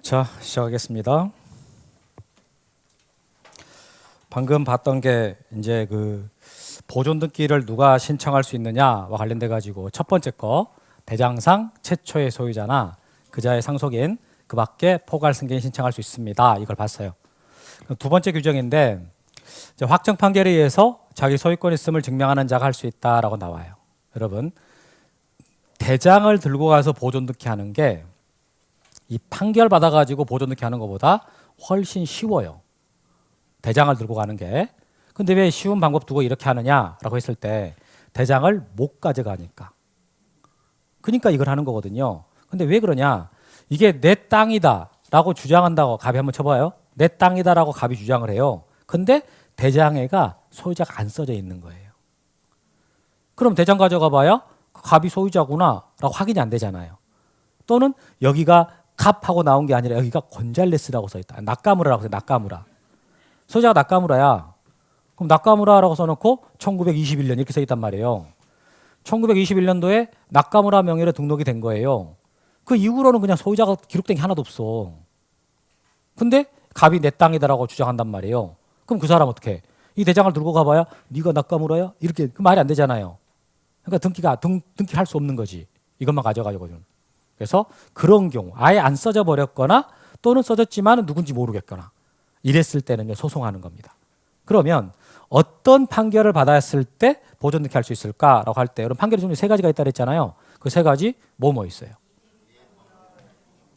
자, 시작하겠습니다. 방금 봤던 게 이제 그 보존 등기를 누가 신청할 수 있느냐와 관련돼 가지고 첫 번째 거 대장상 최초의 소유자나 그자의 상속인 그밖에 포괄 승계인 신청할 수 있습니다. 이걸 봤어요. 두 번째 규정인데 이제 확정 판결에 의해서 자기 소유권 있음을 증명하는 자가 할 수 있다라고 나와요. 여러분, 대장을 들고 가서 보존 등기하는 게 이 판결 받아가지고 보존 등기 하는 것보다 훨씬 쉬워요. 대장을 들고 가는 게. 근데 왜 쉬운 방법 두고 이렇게 하느냐라고 했을 때 대장을 못 가져가니까. 그러니까 이걸 하는 거거든요. 근데 왜 그러냐? 이게 내 땅이다라고 주장한다고 갑이 한번 쳐봐요. 내 땅이다라고 갑이 주장을 해요. 근데 대장에가 소유자가 안 써져 있는 거예요. 그럼 대장 가져가 봐야 갑이 소유자구나라고 확인이 안 되잖아요. 또는 여기가 갑하고 나온 게 아니라 여기가 곤잘레스라고 써있다. 나카무라라고 써요. 나카무라. 소유자가 나카무라야. 그럼 나카무라라고 써놓고 1921년 이렇게 써있단 말이에요. 1921년도에 나카무라 명의로 등록이 된 거예요. 그 이후로는 그냥 소유자가 기록된 게 하나도 없어. 근데 갑이 내 땅이다라고 주장한단 말이에요. 그럼 그 사람 어떻게 해? 이 대장을 들고 가봐야 네가 나카무라야? 이렇게 그 말이 안 되잖아요. 그러니까 등기할 수 없는 거지. 이것만 가져가지고는. 그래서 그런 경우 아예 안 써져 버렸거나 또는 써졌지만 누군지 모르겠거나 이랬을 때는 소송하는 겁니다. 그러면 어떤 판결을 받았을 때 보존 등기할 수 있을까라고 할 때 여러분 판결의 종류 세 가지가 있다 그랬잖아요. 그 세 가지 뭐 있어요?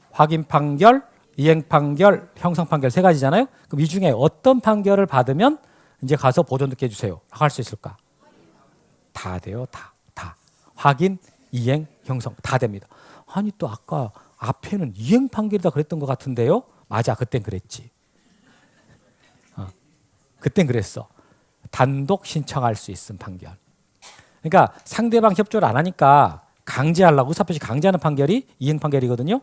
확인 판결, 이행 판결, 형성 판결 세 가지잖아요. 그럼 이 중에 어떤 판결을 받으면 이제 가서 보존 등기해 주세요. 할 수 있을까? 다 돼요. 다. 확인, 이행, 형성 다 됩니다. 아니 또 아까 앞에는 이행 판결이다 그랬던 것 같은데요? 맞아, 그땐 그랬지. 그땐 그랬어. 단독 신청할 수 있음 판결. 그러니까 상대방 협조를 안 하니까 강제하려고 의사표시 강제하는 판결이 이행 판결이거든요.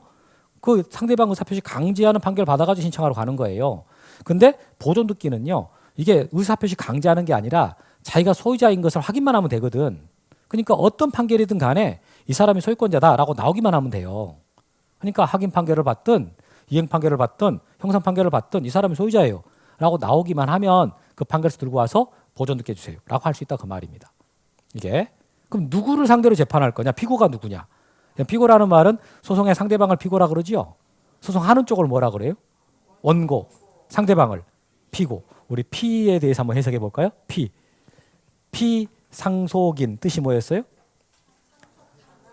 그 상대방 의사표시 강제하는 판결 받아가지고 신청하러 가는 거예요. 근데 보존 등기는요, 이게 의사표시 강제하는 게 아니라 자기가 소유자인 것을 확인만 하면 되거든. 그러니까 어떤 판결이든 간에 이 사람이 소유권자다라고 나오기만 하면 돼요. 그러니까 확인 판결을 받든 이행 판결을 받든 형성 판결을 받든 이 사람이 소유자예요 라고 나오기만 하면 그 판결에서 들고 와서 보존 등기해 주세요 라고 할 수 있다 그 말입니다. 이게 그럼 누구를 상대로 재판할 거냐? 피고가 누구냐? 피고라는 말은 소송의 상대방을 피고라 그러지요. 소송하는 쪽을 뭐라 그래요? 원고. 상대방을 피고. 우리 피에 대해서 한번 해석해 볼까요? 피상속인 뜻이 뭐였어요?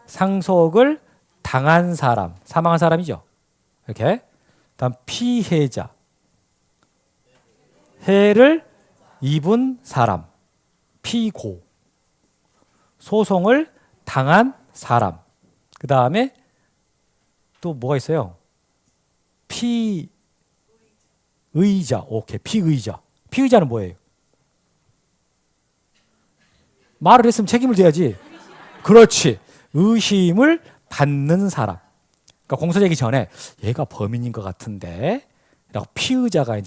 상속을 당한 사람, 사망한 사람이죠. 이렇게. 다음 피해자, 해를 입은 사람, 피고, 소송을 당한 사람. 그 다음에 또 뭐가 있어요? 피의자. 오케이, 피의자. 피의자는 뭐예요? 말을 했으면 책임을 져야지. 그렇지. 의심을 받는 사람. 그러니까 공소되기 전에 얘가 범인인 것 같은데 라고 피의자가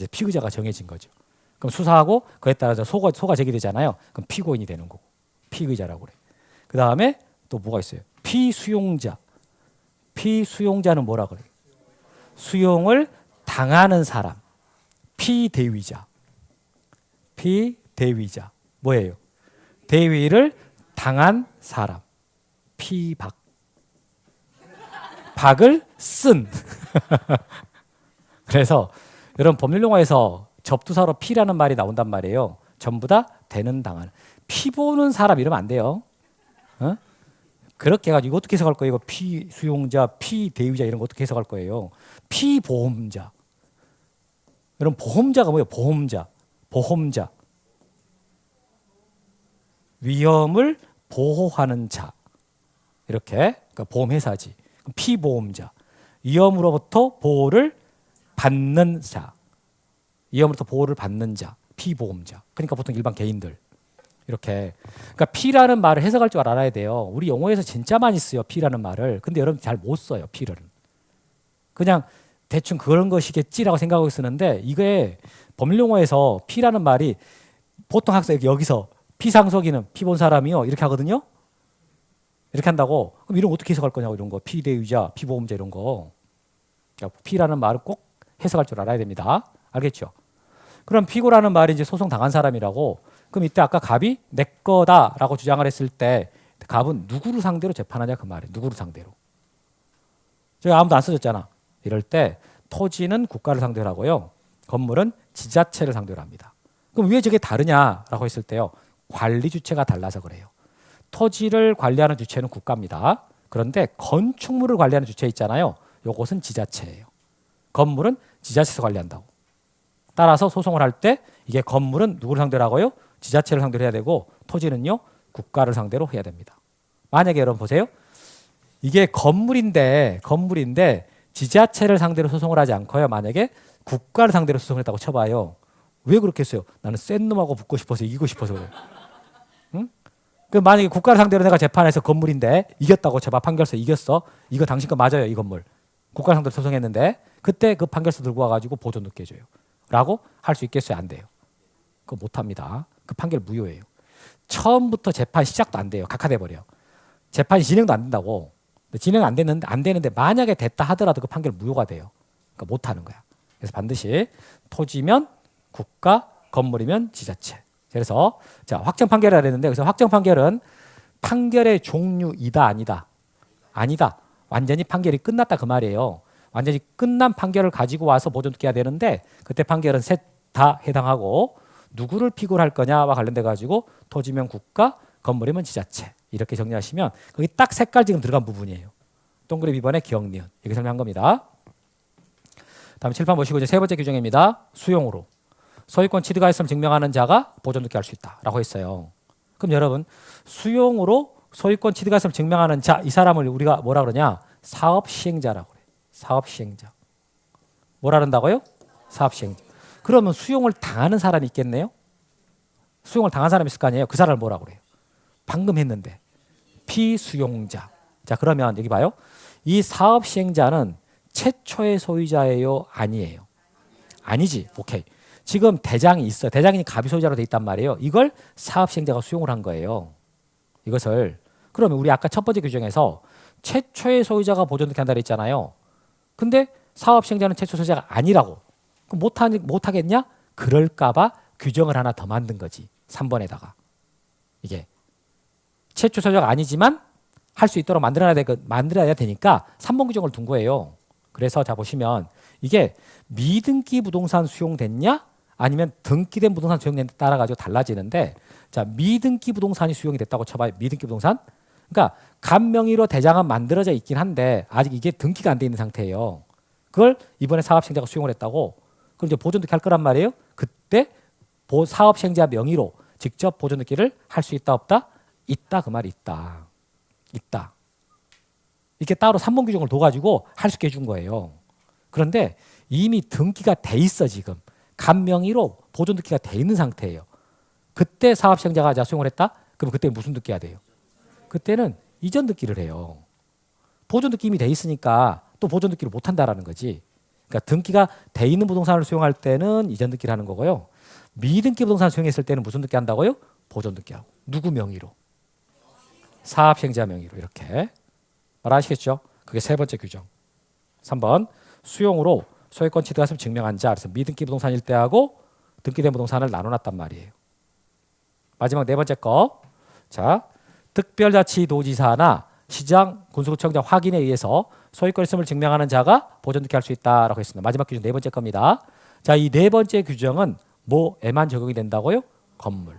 정해진 거죠. 그럼 수사하고 그에 따라서 소가 제기되잖아요. 그럼 피고인이 되는 거고. 피의자라고 그래. 그 다음에 또 뭐가 있어요? 피수용자. 피수용자는 뭐라 그래요? 수용을 당하는 사람. 피대위자. 피대위자. 뭐예요? 대위를 당한 사람. 피박. 박을 쓴. 그래서 여러분 법률용어에서 접두사로 피라는 말이 나온단 말이에요. 전부 다 되는 당하는. 피 보는 사람 이러면 안 돼요. 그렇게 해가지고 어떻게 해석할 거예요? 이거 피수용자, 피대위자 이런 거 어떻게 해석할 거예요? 피보험자. 여러분 보험자가 뭐예요? 보험자. 위험을 보호하는 자. 이렇게 그러니까 보험회사지. 피보험자. 위험으로부터 보호를 받는 자. 위험으로부터 보호를 받는 자. 피보험자. 그러니까 보통 일반 개인들. 이렇게. 그러니까 피라는 말을 해석할 줄 알아야 돼요. 우리 영어에서 진짜 많이 써요. 피라는 말을. 근데 여러분 잘 못 써요. 피를. 그냥 대충 그런 것이겠지라고 생각하고 쓰는데 이게 법률용어에서 피라는 말이 보통 학생 여기서 피상속인은 피 본 사람이요. 이렇게 하거든요. 이렇게 한다고. 그럼 이런 거 어떻게 해석할 거냐고 이런 거. 피대위자, 피보험자 이런 거. 피라는 말은 꼭 해석할 줄 알아야 됩니다. 알겠죠? 그럼 피고라는 말이 이제 소송 당한 사람이라고. 그럼 이때 아까 갑이 내 거다라고 주장을 했을 때 갑은 누구를 상대로 재판하냐 그 말이에요. 누구를 상대로. 저기 아무도 안 써졌잖아. 이럴 때 토지는 국가를 상대로 하고요. 건물은 지자체를 상대로 합니다. 그럼 왜 저게 다르냐라고 했을 때요. 관리 주체가 달라서 그래요. 토지를 관리하는 주체는 국가입니다. 그런데 건축물을 관리하는 주체 있잖아요. 요것은 지자체예요. 건물은 지자체에서 관리한다고. 따라서 소송을 할 때 이게 건물은 누구를 상대로 하고요? 지자체를 상대로 해야 되고 토지는요? 국가를 상대로 해야 됩니다. 만약에 여러분 보세요. 이게 건물인데 지자체를 상대로 소송을 하지 않고요. 만약에 국가를 상대로 소송을 했다고 쳐봐요. 왜 그렇게 했어요? 나는 센 놈하고 붙고 싶어서 이기고 싶어서 그래요. 응? 그 만약에 국가를 상대로 내가 재판해서 건물인데 이겼다고 쳐봐. 판결서 이겼어. 이거 당신 거 맞아요. 이 건물. 국가를 상대로 소송했는데 그때 그 판결서 들고 와가지고 보존 늦게 해줘요. 라고 할 수 있겠어요? 안 돼요? 그거 못합니다. 그 판결 무효예요. 처음부터 재판 시작도 안 돼요. 각하돼 버려. 재판 진행도 안 된다고. 진행 안 되는데 만약에 됐다 하더라도 그 판결 무효가 돼요. 그러니까 못하는 거야. 그래서 반드시 토지면 국가, 건물이면 지자체. 그래서 자 확정 판결이라 그랬는데 그래서 확정 판결은 판결의 종류이다 아니다. 아니다. 완전히 판결이 끝났다 그 말이에요. 완전히 끝난 판결을 가지고 와서 보존 듣게 해야 되는데 그때 판결은 셋 다 해당하고 누구를 피고를 할 거냐와 관련돼 가지고 토지면 국가, 건물이면 지자체 이렇게 정리하시면 거기 딱 색깔 지금 들어간 부분이에요. 동그라미 B번에 기억, 니은 이렇게 설명한 겁니다. 다음 칠판 보시고 이제 세 번째 규정입니다. 수용으로 소유권 취득가 있음을 증명하는 자가 보존 듣게 할 수 있다라고 했어요. 그럼 여러분 수용으로 소유권 취득가 있음을 증명하는 자 이 사람을 우리가 뭐라 그러냐? 사업 시행자라고 그래요. 사업 시행자. 뭐라 그런다고요? 사업 시행자. 그러면 수용을 당하는 사람이 있겠네요? 수용을 당한 사람이 있을 거 아니에요? 그 사람을 뭐라고 그래요? 방금 했는데 피수용자. 자 그러면 여기 봐요. 이 사업 시행자는 최초의 소유자예요? 아니에요? 아니지. 오케이. 지금 대장이 있어요. 대장이 갑이 소유자로 돼 있단 말이에요. 이걸 사업 시행자가 수용을 한 거예요. 이것을. 그러면 우리 아까 첫 번째 규정에서 최초의 소유자가 보존듣게 한다 그랬잖아요. 근데 사업 시행자는 최초 소유자가 아니라고. 그럼 못하겠냐? 그럴까봐 규정을 하나 더 만든 거지. 3번에다가. 이게 최초 소유자가 아니지만 할 수 있도록 만들어야 되니까 3번 규정을 둔 거예요. 그래서 자 보시면 이게 미등기 부동산 수용됐냐? 아니면 등기된 부동산 수용됐냐에 따라 가지고 달라지는데 자 미등기 부동산이 수용이 됐다고 쳐봐요. 미등기 부동산. 그러니까 갑명의로 대장은 만들어져 있긴 한데 아직 이게 등기가 안 돼 있는 상태예요. 그걸 이번에 사업시행자가 수용을 했다고 그럼 이제 보존등기 할 거란 말이에요. 그때 사업시행자 명의로 직접 보존등기를 할 수 있다 없다? 있다 그 말이 있다. 있다. 이렇게 따로 3번 규정을 둬가지고 할 수 있게 해준 거예요. 그런데 이미 등기가 돼 있어 지금. 갑명의로 보존등기가 돼 있는 상태예요. 그때 사업시행자가 수용을 했다? 그럼 그때 무슨 등기 해야 돼요? 그때는 이전 등기를 해요. 보존등기 이미 돼 있으니까 또 보존등기를 못 한다라는 거지. 그러니까 등기가 돼 있는 부동산을 수용할 때는 이전 등기를 하는 거고요. 미등기 부동산 수용했을 때는 무슨 등기 한다고요? 보존 등기하고. 누구 명의로? 사업시행자 명의로 이렇게. 말 아시겠죠? 그게 세 번째 규정. 3번 수용으로 소유권 취득했음을 증명한 자. 그래서 미등기 부동산일 때하고 등기된 부동산을 나눠놨단 말이에요. 마지막 네 번째 거. 자, 특별자치도지사나 시장, 군수구청장 확인에 의해서 소유권 있음을 증명하는 자가 보존 등기할 수 있다라고 했습니다. 마지막 규정 네 번째 겁니다. 자, 이 네 번째 규정은 뭐에만 적용이 된다고요? 건물.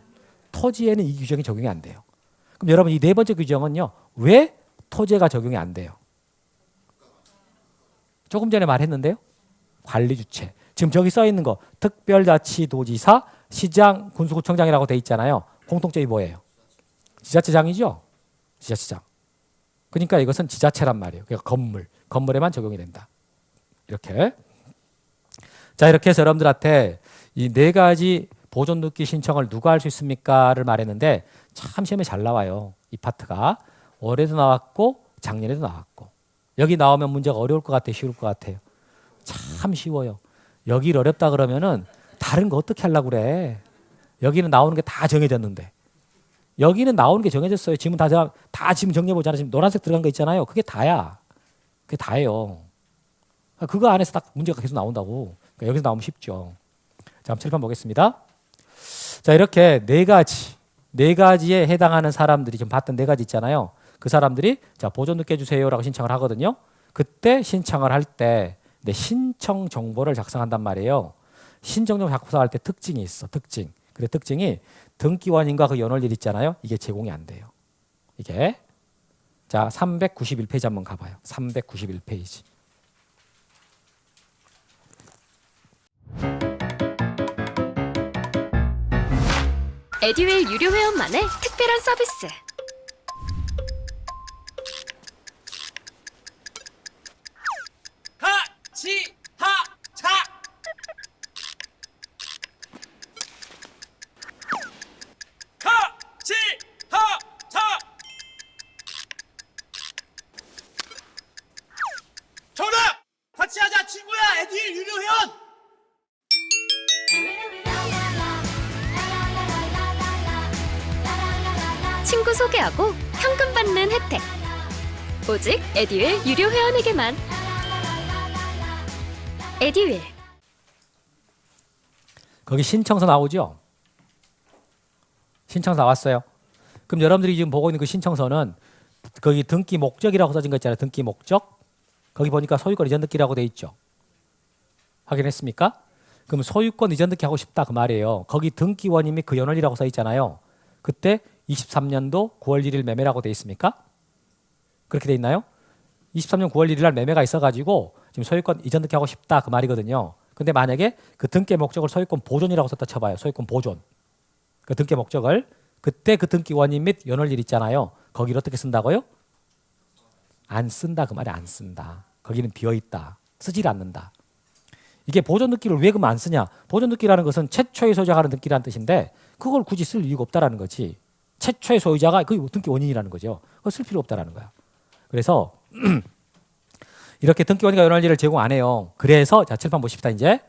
토지에는 이 규정이 적용이 안 돼요. 그럼 여러분 이 네 번째 규정은요. 왜 토지가 적용이 안 돼요? 조금 전에 말했는데요. 관리 주체. 지금 저기 써 있는 거 특별자치도지사, 시장, 군수구청장이라고 돼 있잖아요. 공통점이 뭐예요? 지자체장이죠. 지자체장. 그러니까 이것은 지자체란 말이에요. 그러니까 건물에만 적용이 된다. 이렇게. 자 이렇게 해서 여러분들한테 이 네 가지 보존 등기 신청을 누가 할 수 있습니까를 말했는데 참 시험에 잘 나와요. 이 파트가 올해도 나왔고 작년에도 나왔고 여기 나오면 문제가 어려울 것 같아요. 쉬울 것 같아요. 참 쉬워요. 여기를 어렵다 그러면은 다른 거 어떻게 하려고 그래. 여기는 나오는 게 다 정해졌는데 여기는 나오는 게 정해졌어요. 지문 다 지금 정리해보잖아요. 지금 노란색 들어간 거 있잖아요. 그게 다야. 그게 다예요. 그거 안에서 딱 문제가 계속 나온다고. 그러니까 여기서 나오면 쉽죠. 자, 한번 칠판 보겠습니다. 자, 이렇게 네 가지에 해당하는 사람들이 지금 봤던 네 가지 있잖아요. 그 사람들이 자, 보존 늦게 해주세요라고 신청을 하거든요. 그때 신청을 할 때 신청 정보를 작성한단 말이에요. 신청 정보 작성할 때 특징이 있어. 특징. 근데 특징이 등기원인과 그 연월일 있잖아요. 이게 제공이 안 돼요. 이게 자, 391페이지 한번 가봐요. 391페이지. 에듀윌 유료 회원만의 특별한 서비스. 하치하차 하치하차 정답! 같이 하자 친구야 에듀윌 유료 회원! 친구 소개하고 현금 받는 혜택. 오직 에듀윌 유료 회원에게만. 에듀윌. 거기 신청서 나오죠? 신청서 나왔어요. 그럼 여러분들이 지금 보고 있는 그 신청서는 거기 등기 목적이라고 써진 거 있잖아요. 등기 목적. 거기 보니까 소유권 이전 등기라고 돼 있죠. 확인했습니까? 그럼 소유권 이전 등기 하고 싶다 그 말이에요. 거기 등기원인 및 그 연월이라고 써 있잖아요. 그때 23년도 9월 1일 매매라고 돼 있습니까? 그렇게 돼 있나요? 23년 9월 1일 날 매매가 있어가지고 지금 소유권 이전 등기 하고 싶다 그 말이거든요. 근데 만약에 그 등기 목적을 소유권 보존이라고 썼다 쳐봐요. 소유권 보존. 그 등기 목적을 그때 그 등기 원인 및 연월일 있잖아요. 거기를 어떻게 쓴다고요? 안 쓴다 그 말이 안 쓴다. 거기는 비어 있다. 쓰질 않는다. 이게 보존 등기를 왜 그러면 안 쓰냐? 보존 등기라는 것은 최초의 소유자가 하는 등기라는 뜻인데 그걸 굳이 쓸 이유가 없다라는 거지. 최초의 소유자가 그 등기 원인이라는 거죠. 그걸 쓸 필요 없다라는 거야. 그래서 이렇게 등기 원인과 연월일을 제공 안 해요. 그래서 자, 칠판 보십시다. 이제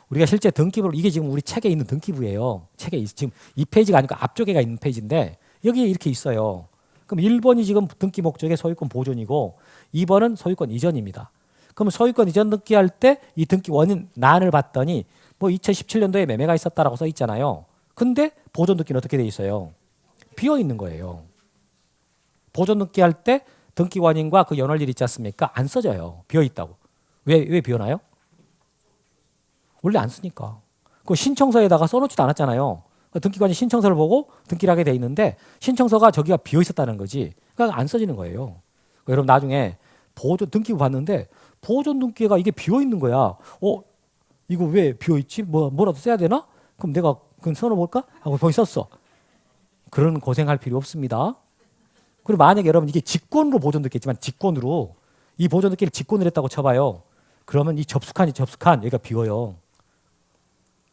우리가 실제 등기부를 이게 지금 우리 책에 있는 등기부예요. 책에 지금 이 페이지가 아니고 앞쪽에가 있는 페이지인데 여기에 이렇게 있어요. 그럼 1번이 지금 등기 목적의 소유권 보존이고 2번은 소유권 이전입니다. 그럼 소유권 이전 등기할 때 이 등기 원인 난을 봤더니 뭐 2017년도에 매매가 있었다라고 써 있잖아요. 근데 보존 등기는 어떻게 돼 있어요? 비어 있는 거예요. 보존 등기할 때 등기 원인과 그 연월일 있지 않습니까? 안 써져요. 비어 있다고. 왜 비어나요? 원래 안 쓰니까. 그 신청서에다가 써놓지도 않았잖아요. 등기관이 신청서를 보고 등기를 하게 돼 있는데 신청서가 저기가 비어 있었다는 거지. 그러니까 안 써지는 거예요. 여러분 나중에 보존 등기부 봤는데 보존 등기가 이게 비어 있는 거야. 이거 왜 비어 있지? 뭐라도 써야 되나? 그럼 내가 그건 써놓을까? 하고 거기 썼어. 그런 고생할 필요 없습니다. 그리고 만약에 여러분 이게 직권으로 보존 등기했지만 직권으로 이 보존 등기를 직권을 했다고 쳐봐요. 그러면 이 접수칸 여기가 비어요.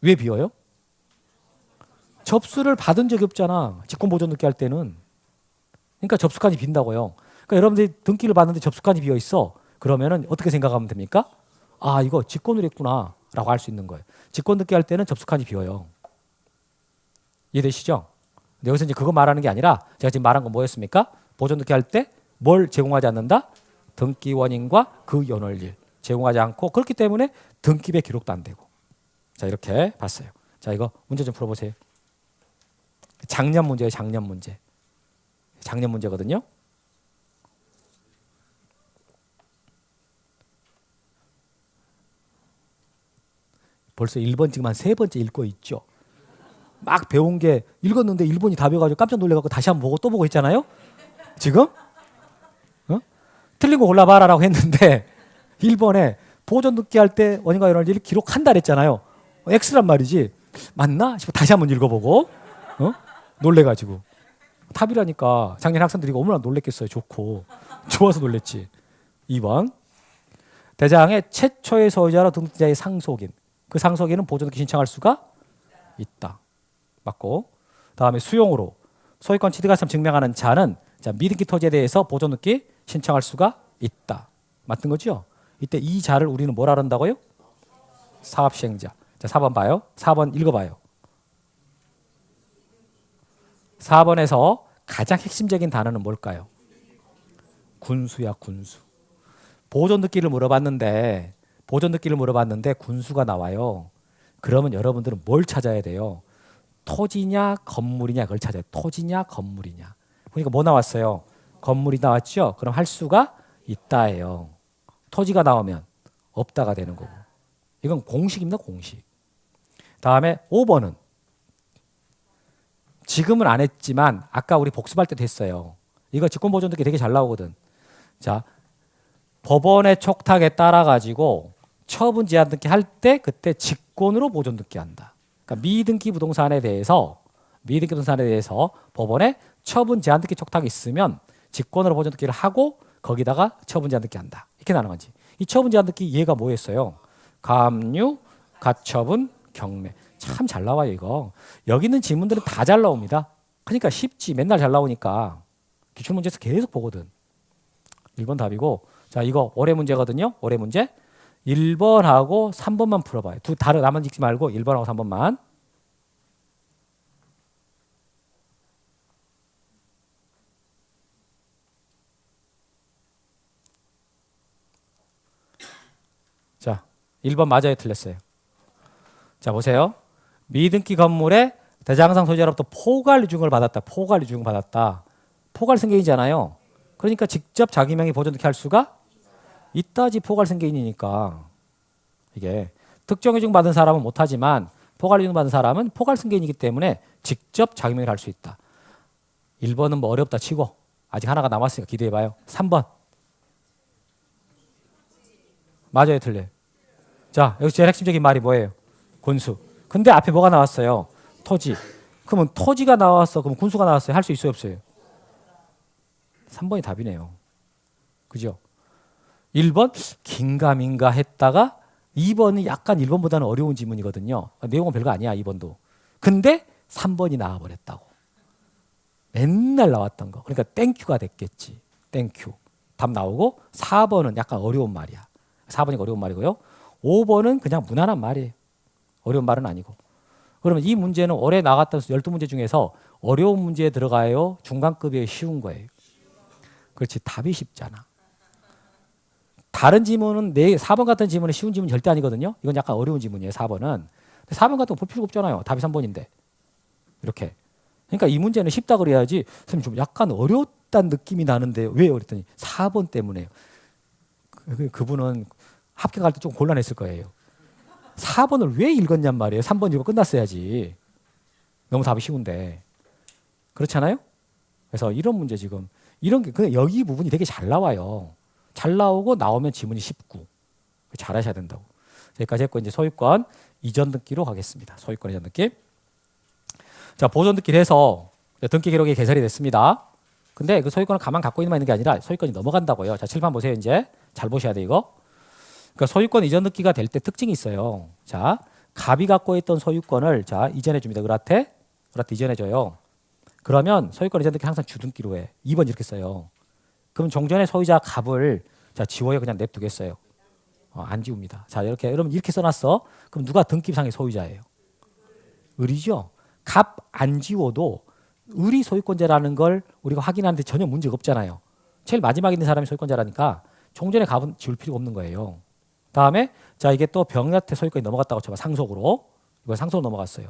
왜 비어요? 접수를 받은 적이 없잖아. 직권 보존 등기 할 때는. 그러니까 접수칸이 빈다고요. 그러니까 여러분들이 등기를 받는데 접수칸이 비어 있어. 그러면은 어떻게 생각하면 됩니까? 아, 이거 직권으로 했구나라고 할 수 있는 거예요. 직권 등기 할 때는 접수칸이 비어요. 이해되시죠? 근데 여기서 이제 그거 말하는 게 아니라 제가 지금 말한 건 뭐였습니까? 보존 등기 할 때 뭘 제공하지 않는다? 등기 원인과 그 연월일 제공하지 않고 그렇기 때문에 등기부에 기록도 안 되고. 자, 이렇게 봤어요. 자, 이거 문제 좀 풀어보세요. 작년 문제예요. 작년 문제. 작년 문제거든요. 벌써 1번 지금 한 3번째 읽고 있죠. 막 배운 게 읽었는데 1번이 다 배워가지고 깜짝 놀래갖고 다시 한번 보고 또 보고 있잖아요. 지금? 틀린 거 골라봐라라고 했는데 1번에 보존 등기 할 때 원인과 연월일을 기록한다 그랬잖아요. X란 말이지. 맞나? 싶어 다시 한번 읽어보고 놀래가지고 탑이라니까 작년 학생들이 얼마나 놀랬겠어요. 좋고 좋아서 놀랬지. 2번 대장의 최초의 소유자로 등기자의 상속인 그 상속인은 보존 등기 신청할 수가 있다. 맞고 다음에 수용으로 소유권 취득할 수 증명하는 자는 자, 미등기 토지에 대해서 보존 등기 신청할 수가 있다. 맞는 거죠? 이때 이 자를 우리는 뭐라 한다고요? 사업시행자. 자, 4번 봐요. 4번 읽어봐요. 4번에서 가장 핵심적인 단어는 뭘까요? 군수야, 군수. 보존 등기를 물어봤는데 보존 등기를 물어봤는데 군수가 나와요. 그러면 여러분들은 뭘 찾아야 돼요? 토지냐 건물이냐 그걸 찾아요. 토지냐 건물이냐. 그러니까 뭐 나왔어요? 건물이 나왔죠? 그럼 할 수가 있다예요. 토지가 나오면 없다가 되는 거고. 이건 공식입니다. 공식. 다음에 5번은 지금은 안 했지만 아까 우리 복습할 때도 했어요. 이거 직권보존 등기 되게 잘 나오거든. 자, 법원의 촉탁에 따라 가지고 처분 제한 등기 할 때 그때 직권으로 보존 등기 한다. 그러니까 미등기 부동산에 대해서 법원에 처분 제한 등기 촉탁이 있으면 직권으로 보존 등기를 하고 거기다가 처분 제한 등기 한다. 이렇게 나는 거지. 이 처분 제한 등기 얘가 뭐였어요? 가압류, 가처분, 경매. 참 잘 나와요 이거. 여기 있는 지문들은 다 잘 나옵니다. 그러니까 쉽지. 맨날 잘 나오니까 기출문제에서 계속 보거든. 1번 답이고. 자, 이거 올해 문제거든요. 올해 문제. 1번하고 3번만 풀어봐요. 다른 나머지 읽지 말고 1번하고 3번만. 자, 1번 맞아요, 틀렸어요? 자, 보세요. 미등기 건물에 대장상 소유자로부터 포괄 유증을 받았다. 포괄 유증을 받았다. 포괄 승계인이잖아요. 그러니까 직접 자기 명의 보존 등기 할 수가 있다지. 포괄 승계인이니까. 이게 특정 유증 받은 사람은 못하지만 포괄 유증 받은 사람은 포괄 승계인이기 때문에 직접 자기 명의로 할 수 있다. 1번은 뭐 어렵다 치고 아직 하나가 남았으니까 기대해봐요. 3번. 맞아요, 틀려요? 자, 여기서 제일 핵심적인 말이 뭐예요? 군수. 근데 앞에 뭐가 나왔어요? 토지. 그러면 토지가 나왔어. 그럼 군수가 나왔어요. 할 수 있어요, 없어요? 3번이 답이네요. 그죠? 1번 긴가민가 했다가 2번은 약간 1번보다는 어려운 지문이거든요. 내용은 별거 아니야, 2번도. 근데 3번이 나와버렸다고. 맨날 나왔던 거. 그러니까 땡큐가 됐겠지. 땡큐. 답 나오고 4번은 약간 어려운 말이야. 4번이 어려운 말이고요. 5번은 그냥 무난한 말이에요. 어려운 말은 아니고. 그러면 이 문제는 올해 나갔던 12문제 중에서 어려운 문제에 들어가요? 중간급이에요? 쉬운 거예요? 그렇지. 답이 쉽잖아. 다른 지문은 4번 같은 지문은 쉬운 지문 절대 아니거든요. 이건 약간 어려운 지문이에요. 4번은. 근데 4번 같은 거 볼 필요가 없잖아요. 답이 3번인데. 이렇게. 그러니까 이 문제는 쉽다 그래야지 선생님 좀 약간 어렵다는 느낌이 나는데 왜요? 그랬더니 4번 때문에요. 그분은 합격할 때 좀 곤란했을 거예요. 4번을 왜 읽었냔 말이에요. 3번 읽고 끝났어야지. 너무 답이 쉬운데. 그렇잖아요? 그래서 이런 문제 지금 이런 게 그냥 여기 부분이 되게 잘 나와요. 잘 나오고 나오면 지문이 쉽고 잘하셔야 된다고. 여기까지 했고 이제 소유권 이전 등기로 가겠습니다. 소유권 이전 등기. 자, 보존 등기를 해서 등기 기록이 개설이 됐습니다. 근데 그 소유권을 가만 갖고 있는 게 아니라 소유권이 넘어간다고요. 자, 칠판 보세요. 이제 잘 보셔야 돼 이거. 그러니까 소유권 이전 등기가 될 때 특징이 있어요. 자, 갑이 갖고 있던 소유권을 자 이전해 줍니다. 을한테 이전해 줘요. 그러면 소유권 이전 등기 항상 주등기로 해. 2번 이렇게 써요. 그럼 종전의 소유자 갑을 자 지워요. 그냥 냅두겠어요. 안 지웁니다. 자, 이렇게 여러분 이렇게 써놨어. 그럼 누가 등기상의 소유자예요? 을이죠. 갑 안 지워도 을이 소유권자라는 걸 우리가 확인하는데 전혀 문제가 없잖아요. 제일 마지막에 있는 사람이 소유권자라니까 종전의 갑은 지울 필요가 없는 거예요. 다음에 자 이게 또 병약태 소유권이 넘어갔다고 쳐봐. 상속으로. 이번 상속으로 넘어갔어요.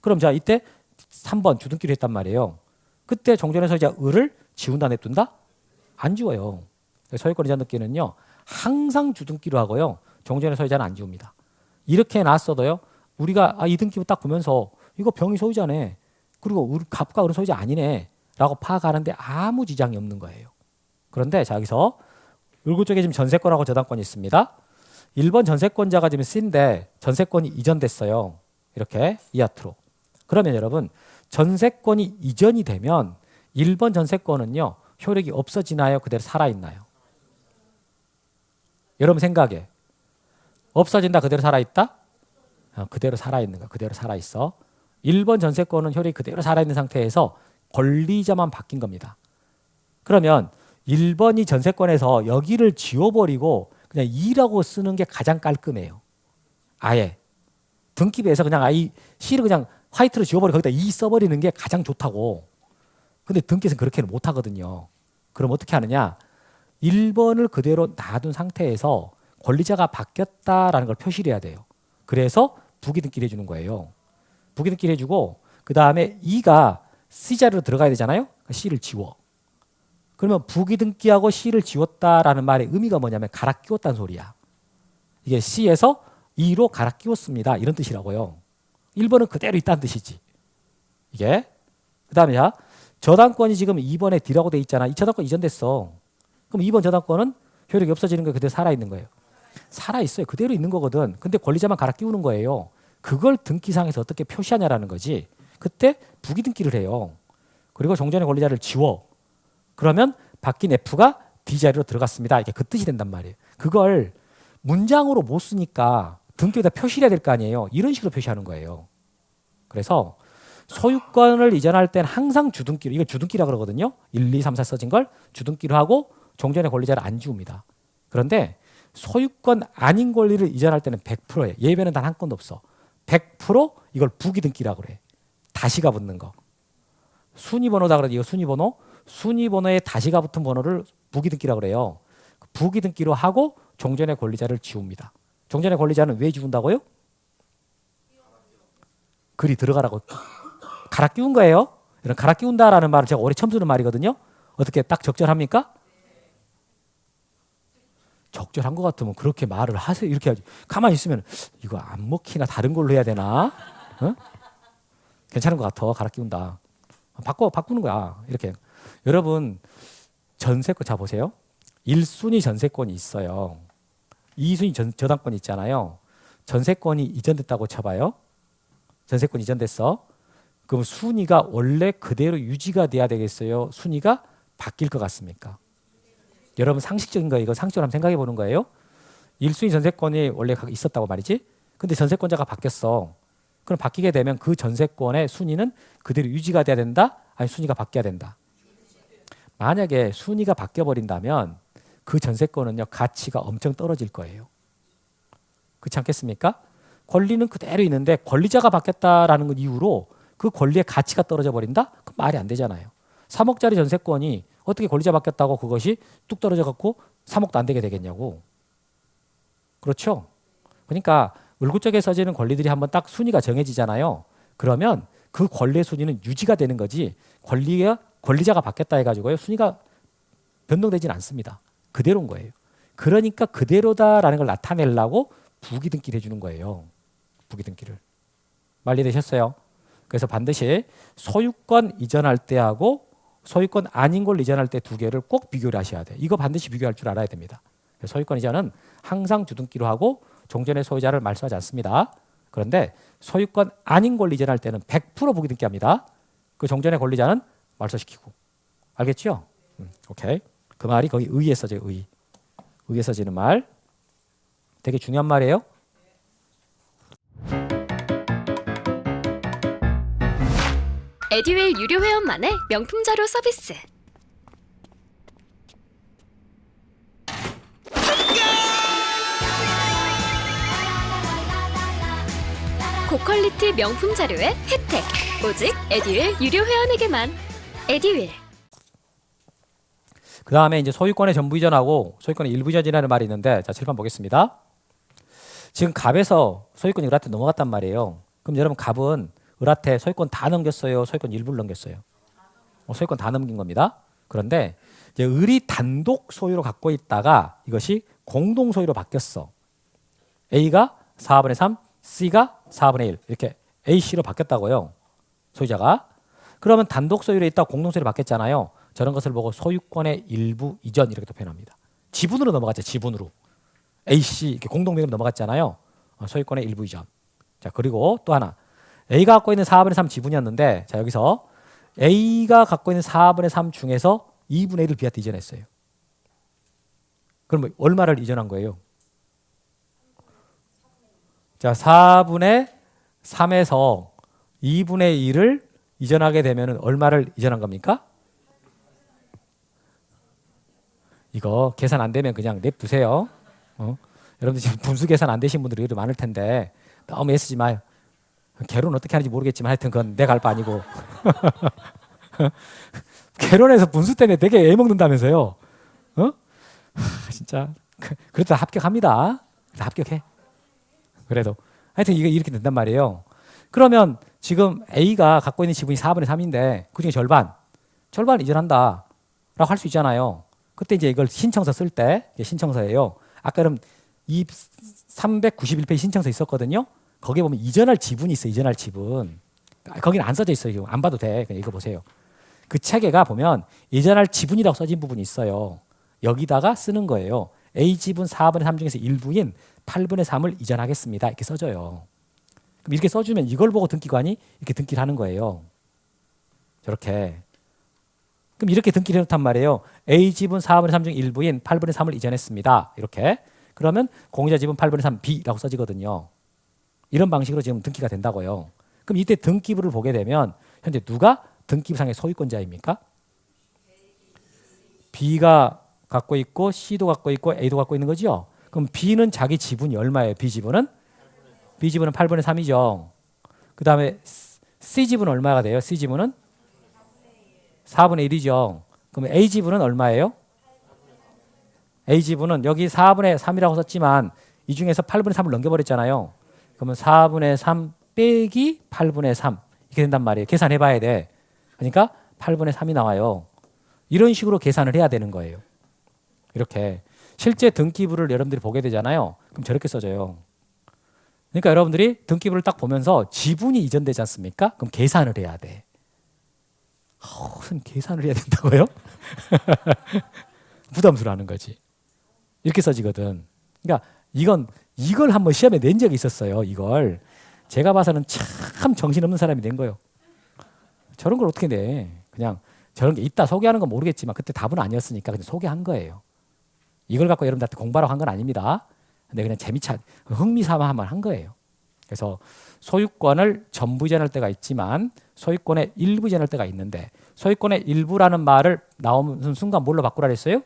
그럼 자 이때 3번 주등기로 했단 말이에요. 그때 종전의 소유자 을을 지운다 냅둔다? 안 지워요. 소유권 이전 등기는요. 항상 주등기로 하고요. 종전의 소유자는 안 지웁니다. 이렇게 놨어도요. 우리가 이 등기 딱 보면서 이거 병이 소유자네. 그리고 갑과 을은 소유자 아니네. 라고 파악하는데 아무 지장이 없는 거예요. 그런데 자 여기서 을구 쪽에 지금 전세권하고 저당권이 있습니다. 1번 전세권자가 지금 C인데 전세권이 이전됐어요. 이렇게 이하트로. 그러면 여러분 전세권이 이전이 되면 1번 전세권은요. 효력이 없어지나요? 그대로 살아있나요? 여러분 생각에 없어진다 그대로 살아있다? 그대로 살아있는 거야. 그대로 살아있어. 1번 전세권은 효력이 그대로 살아있는 상태에서 권리자만 바뀐 겁니다. 그러면 1번이 전세권에서 여기를 지워버리고 그냥 2라고 쓰는 게 가장 깔끔해요. 아예. 등기부에서 그냥 이 C를 그냥 화이트로 지워버리고 거기다 2 써버리는 게 가장 좋다고. 근데 등기에서는 그렇게는 못하거든요. 그럼 어떻게 하느냐. 1번을 그대로 놔둔 상태에서 권리자가 바뀌었다라는 걸 표시를 해야 돼요. 그래서 부기등기를 해주는 거예요. 부기등기를 해주고 그 다음에 E가 C 자리로 들어가야 되잖아요. C를 지워. 그러면 부기등기하고 C를 지웠다라는 말의 의미가 뭐냐면 갈아 끼웠다는 소리야. 이게 C에서 E로 갈아 끼웠습니다. 이런 뜻이라고요. 1번은 그대로 있다는 뜻이지. 이게. 그 다음에 자, 저당권이 지금 2번에 D라고 돼 있잖아. 이 저당권 이전됐어. 그럼 2번 저당권은 효력이 없어지는 거예요. 그대로 살아있는 거예요. 살아있어요. 그대로 있는 거거든. 근데 권리자만 갈아 끼우는 거예요. 그걸 등기상에서 어떻게 표시하냐라는 거지. 그때 부기등기를 해요. 그리고 종전의 권리자를 지워. 그러면 바뀐 F가 D 자리로 들어갔습니다. 이게 그 뜻이 된단 말이에요. 그걸 문장으로 못 쓰니까 등기에다 표시를 해야 될 거 아니에요. 이런 식으로 표시하는 거예요. 그래서 소유권을 이전할 때는 항상 주등기로, 이걸 주등기라 그러거든요. 1, 2, 3, 4 써진 걸 주등기로 하고 종전의 권리자를 안 지웁니다. 그런데 소유권 아닌 권리를 이전할 때는 100%예요. 예외는 단 한 건도 없어. 100% 이걸 부기등기라고 그래. 다시가 붙는 거. 순위번호다 그러지. 이거 순위번호. 순위번호에 다시가 붙은 번호를 부기등기라고 그래요. 부기등기로 하고 종전의 권리자를 지웁니다. 종전의 권리자는 왜 지운다고요? 글이 들어가라고. 갈아 끼운 거예요. 이런 갈아 끼운다라는 말은 제가 올해 처음 쓰는 말이거든요. 어떻게 딱 적절합니까? 적절한 것 같으면 그렇게 말을 하세요. 이렇게 하지. 가만히 있으면 이거 안 먹히나 다른 걸로 해야 되나? 어? 괜찮은 것 같아. 갈아 끼운다. 바꾸는 거야. 이렇게. 여러분 전세권 자 보세요. 1순위 전세권이 있어요. 2순위 저당권이 있잖아요. 전세권이 이전됐다고 쳐봐요. 전세권 이전됐어. 그럼 순위가 원래 그대로 유지가 돼야 되겠어요? 순위가 바뀔 것 같습니까? 여러분 상식적인 거예요. 이거 상식적으로 한번 생각해 보는 거예요. 1순위 전세권이 원래 있었다고 말이지. 근데 전세권자가 바뀌었어. 그럼 바뀌게 되면 그 전세권의 순위는 그대로 유지가 돼야 된다? 아니 순위가 바뀌어야 된다? 만약에 순위가 바뀌어버린다면 그 전세권은요 가치가 엄청 떨어질 거예요. 그렇지 않겠습니까? 권리는 그대로 있는데 권리자가 바뀌었다라는 것 이유로 그 권리의 가치가 떨어져 버린다? 그 말이 안 되잖아요. 3억짜리 전세권이 어떻게 권리자 바뀌었다고 그것이 뚝 떨어져 갖고 3억도 안 되게 되겠냐고. 그렇죠? 그러니까 을구적에 써지는 권리들이 한번 딱 순위가 정해지잖아요. 그러면 그 권리의 순위는 유지가 되는 거지 권리자가 바뀌었다 해가지고요 순위가 변동되지는 않습니다. 그대로인 거예요. 그러니까 그대로다라는 걸 나타내려고 부기등기를 해주는 거예요. 부기등기를. 말 이해되셨어요? 그래서 반드시 소유권 이전할 때하고 소유권 아닌 걸 이전할 때 두 개를 꼭 비교를 하셔야 돼요. 이거 반드시 비교할 줄 알아야 됩니다. 소유권 이전은 항상 주등기로 하고 종전의 소유자를 말소하지 않습니다. 그런데 소유권 아닌 걸 이전할 때는 100% 부기등기합니다. 그 종전의 권리자는 말소시키고. 알겠죠? 오케이. 그 말이 거기 의에 써져요. 의에 써지는 말. 되게 중요한 말이에요. 에듀윌 유료 회원만의 명품 자료 서비스. 고퀄리티 명품 자료의 혜택. 오직 에듀윌 유료 회원에게만. 에듀윌. 그 다음에 이제 소유권의 전부 이전하고 소유권의 일부 이전이라는 말이 있는데, 자, 칠판 보겠습니다. 지금 갑에서 소유권이 을한테 넘어갔단 말이에요. 그럼 여러분 갑은 을한테 소유권 다 넘겼어요? 소유권 일부를 넘겼어요? 소유권 다 넘긴 겁니다. 그런데 이제 을이 단독 소유로 갖고 있다가 이것이 공동 소유로 바뀌었어. A가 4분의 3, C가 4분의 1 이렇게 A, C로 바뀌었다고요. 소유자가. 그러면 단독 소유로 있다가 공동 소유로 바뀌었잖아요. 저런 것을 보고 소유권의 일부 이전 이렇게 또 표현합니다. 지분으로 넘어갔죠. 지분으로. A, C 이렇게 공동 명의로 넘어갔잖아요. 소유권의 일부 이전. 자, 그리고 또 하나. A가 갖고 있는 4분의 3 지분이었는데, 자, 여기서 A가 갖고 있는 4분의 3 중에서 2분의 1을 B한테 이전했어요. 그럼 얼마를 이전한 거예요? 자, 4분의 3에서 2분의 1을 이전하게 되면 얼마를 이전한 겁니까? 이거 계산 안 되면 그냥 냅두세요. 여러분들 지금 분수 계산 안 되신 분들이 많을 텐데 너무 애쓰지 마요. 개론 어떻게 하는지 모르겠지만 하여튼 그건 내가 할 바 아니고. 개론에서 분수 때문에 되게 애먹는다면서요. 진짜 그래도 다 합격합니다. 다 합격해. 그래도 하여튼 이게 이렇게 된단 말이에요. 그러면 지금 A가 갖고 있는 지분이 4분의 3인데 그중에 절반 이전한다 라고 할 수 있잖아요. 그때 이제 이걸 신청서 쓸 때 신청서예요. 아까 그럼 이 391페이지 신청서 있었거든요. 거기에 보면 이전할 지분이 있어요. 이전할 지분. 거기는 안 써져 있어요. 안 봐도 돼. 그냥 읽어보세요. 그 체계가 보면 이전할 지분이라고 써진 부분이 있어요. 여기다가 쓰는 거예요. A 지분 4분의 3 중에서 일부인 8분의 3을 이전하겠습니다. 이렇게 써져요. 그럼 이렇게 써주면 이걸 보고 등기관이 이렇게 등기를 하는 거예요. 저렇게. 그럼 이렇게 등기를 해놓단 말이에요. A 지분 4분의 3 중 일부인 8분의 3을 이전했습니다. 이렇게. 그러면 공유자 지분 8분의 3 B라고 써지거든요. 이런 방식으로 지금 등기가 된다고요. 그럼 이때 등기부를 보게 되면 현재 누가 등기부상의 소유권자입니까? B가 갖고 있고 C도 갖고 있고 A도 갖고 있는 거죠. 그럼 B는 자기 지분이 얼마예요? B 지분은 8분의 3이죠. 그 다음에 C 지분은 얼마가 돼요? C 지분은 4분의 1이죠. 그럼 A 지분은 얼마예요? A 지분은 여기 4분의 3이라고 썼지만 이 중에서 8분의 3을 넘겨버렸잖아요. 그러면 4분의 3 빼기 8분의 3 이렇게 된단 말이에요. 계산해 봐야 돼. 그러니까 8분의 3이 나와요. 이런 식으로 계산을 해야 되는 거예요. 이렇게 실제 등기부를 여러분들이 보게 되잖아요. 그럼 저렇게 써져요. 그러니까 여러분들이 등기부를 딱 보면서 지분이 이전되지 않습니까? 그럼 계산을 해야 돼. 무슨 계산을 해야 된다고요? 부담스러워하는 거지. 이렇게 써지거든. 그러니까 이걸 한번 시험에 낸 적이 있었어요. 이걸 제가 봐서는 참 정신없는 사람이 낸 거예요. 저런 걸 어떻게 내? 그냥 저런 게 있다 소개하는 건 모르겠지만 그때 답은 아니었으니까 그냥 소개한 거예요. 이걸 갖고 여러분들한테 공부하라고 한 건 아닙니다. 근데 그냥 흥미삼아 한번 한 거예요. 그래서 소유권을 전부 이전할 때가 있지만 소유권의 일부 이전할 때가 있는데 소유권의 일부라는 말을 나오는 순간 뭘로 바꾸라 그랬어요?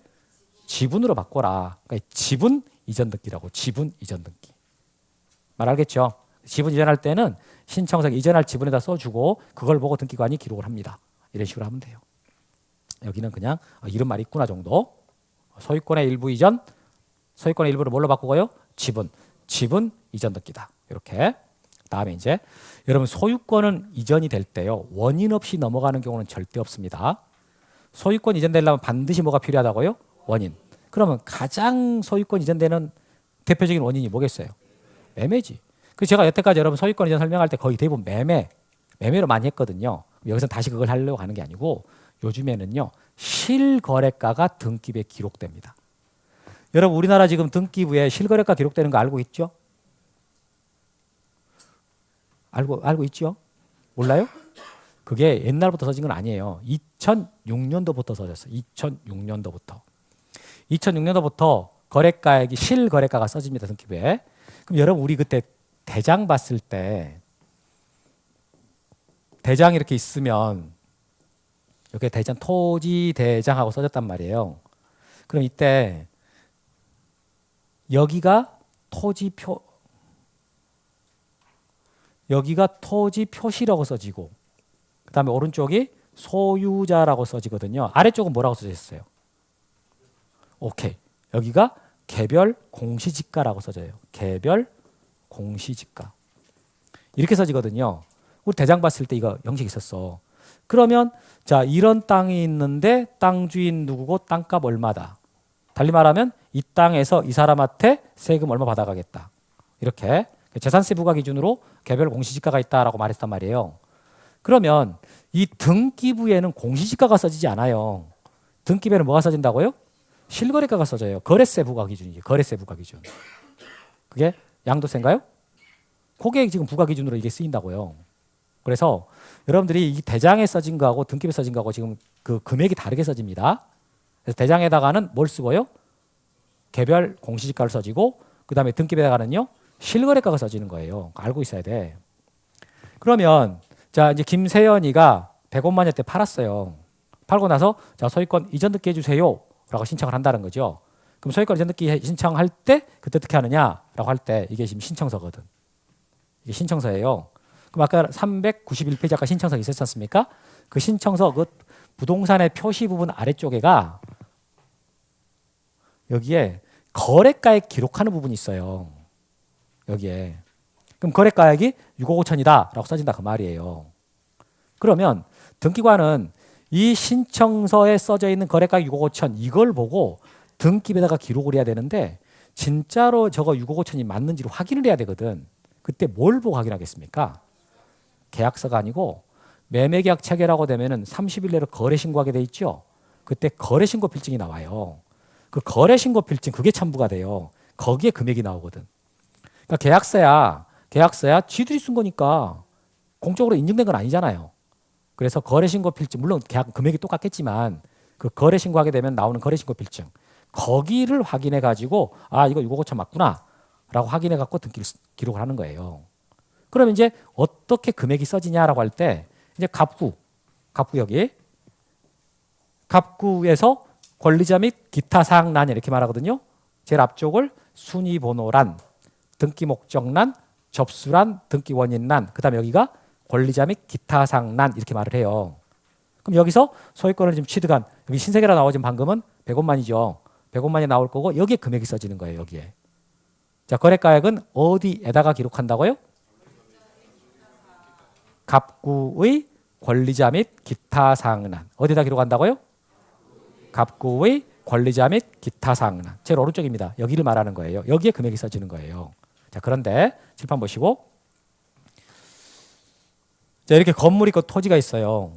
지분으로 바꿔라. 그러니까 지분 이전 등기라고. 지분 이전 등기. 말 알겠죠? 지분 이전할 때는 신청서 이전할 지분에다 써주고 그걸 보고 등기관이 기록을 합니다. 이런 식으로 하면 돼요. 여기는 그냥 이런 말이 있구나 정도. 소유권의 일부 이전, 소유권의 일부를 뭘로 바꾸고요? 지분 이전 등기다. 이렇게. 다음에 이제 여러분 소유권은 이전이 될 때요. 원인 없이 넘어가는 경우는 절대 없습니다. 소유권 이전되려면 반드시 뭐가 필요하다고요? 원인. 그러면 가장 소유권 이전되는 대표적인 원인이 뭐겠어요? 매매지. 그래서 제가 여태까지 여러분 소유권 이전 설명할 때 거의 대부분 매매로 많이 했거든요. 여기서 다시 그걸 하려고 하는 게 아니고 요즘에는요. 실거래가가 등기부에 기록됩니다. 여러분 우리나라 지금 등기부에 실거래가 기록되는 거 알고 있죠? 알고 있죠? 몰라요? 그게 옛날부터 써진 건 아니에요. 2006년도부터 써졌어요. 2006년도부터 거래가액이 실거래가가 써집니다. 등기부에. 그럼 여러분 우리 그때 대장 봤을 때 대장 이렇게 있으면 이렇게 대장 토지 대장하고 써졌단 말이에요. 그럼 이때 여기가 토지 표시라고 써지고 그 다음에 오른쪽이 소유자라고 써지거든요. 아래쪽은 뭐라고 써졌어요? 오케이. 여기가 개별 공시지가라고 써져요. 개별 공시지가. 이렇게 써지거든요. 우리 대장 봤을 때 이거 형식 있었어. 그러면 자 이런 땅이 있는데 땅 주인 누구고 땅값 얼마다. 달리 말하면 이 땅에서 이 사람한테 세금 얼마 받아가겠다. 이렇게 재산세 부과 기준으로 개별 공시지가가 있다라고 말했단 말이에요. 그러면 이 등기부에는 공시지가가 써지지 않아요. 등기부에는 뭐가 써진다고요? 실거래가가 써져요. 거래세 부과 기준이지. 거래세 부과 기준. 그게 양도세인가요? 그게 지금 부과 기준으로 이게 쓰인다고요. 그래서 여러분들이 이 대장에 써진 거하고 등기부에 써진 거하고 지금 그 금액이 다르게 써집니다. 그래서 대장에다가는 뭘 쓰고요? 개별 공시지가를 써지고 그 다음에 등기부에다가는요 실거래가가 써지는 거예요. 알고 있어야 돼. 그러면 자 이제 김세연이가 100원만 원대 팔았어요. 팔고 나서 자 소유권 이전 등기 해주세요 라고 신청을 한다는 거죠. 그럼 소유권 이전 등기 신청할 때 그때 어떻게 하느냐라고 할 때 이게 지금 신청서거든. 이게 신청서예요. 그럼 아까 391페이지 아까 신청서 있었지 않습니까? 그 신청서 그 부동산의 표시 부분 아래쪽에가 여기에 거래가액 기록하는 부분이 있어요. 여기에. 그럼 거래가액이 6억 5천이다 라고 써진다 그 말이에요. 그러면 등기관은 이 신청서에 써져 있는 거래가액 6억 5천 이걸 보고 등기부에다가 기록을 해야 되는데 진짜로 저거 6억 5천이 맞는지를 확인을 해야 되거든. 그때 뭘 보고 확인하겠습니까? 계약서가 아니고 매매계약 체결하고 되면은 30일 내로 거래 신고하게 돼 있죠. 그때 거래 신고 필증이 나와요. 그 거래 신고 필증 그게 첨부가 돼요. 거기에 금액이 나오거든. 그러니까 계약서야 쥐들이 쓴 거니까 공적으로 인증된 건 아니잖아요. 그래서 거래 신고 필증 물론 계약 금액이 똑같겠지만 그 거래 신고하게 되면 나오는 거래 신고 필증 거기를 확인해 가지고 아 이거 6억 5천 맞구나라고 확인해 갖고 등기를 기록을 하는 거예요. 그럼 이제 어떻게 금액이 써지냐라고 할 때 이제 갑구 여기 갑구에서 권리자 및 기타 사항란 이렇게 말하거든요. 제일 앞쪽을 순위 번호란, 등기 목적란, 접수란, 등기 원인란, 그다음에 여기가 권리자 및 기타 사항란 이렇게 말을 해요. 그럼 여기서 소유권을 지금 취득한 여기 신세계라 나오진 방금은 100원만이죠. 100원만이 나올 거고 여기에 금액이 써지는 거예요. 여기에. 자, 거래가액은 어디에다가 기록한다고요? 갑구의 권리자 및 기타 사항란. 어디다 기록한다고요? 갑구의 권리자 및 기타 사항란. 제일 오른쪽입니다. 여기를 말하는 거예요. 여기에 금액이 써지는 거예요. 자, 그런데 칠판 보시고 자, 이렇게 건물 있고 토지가 있어요.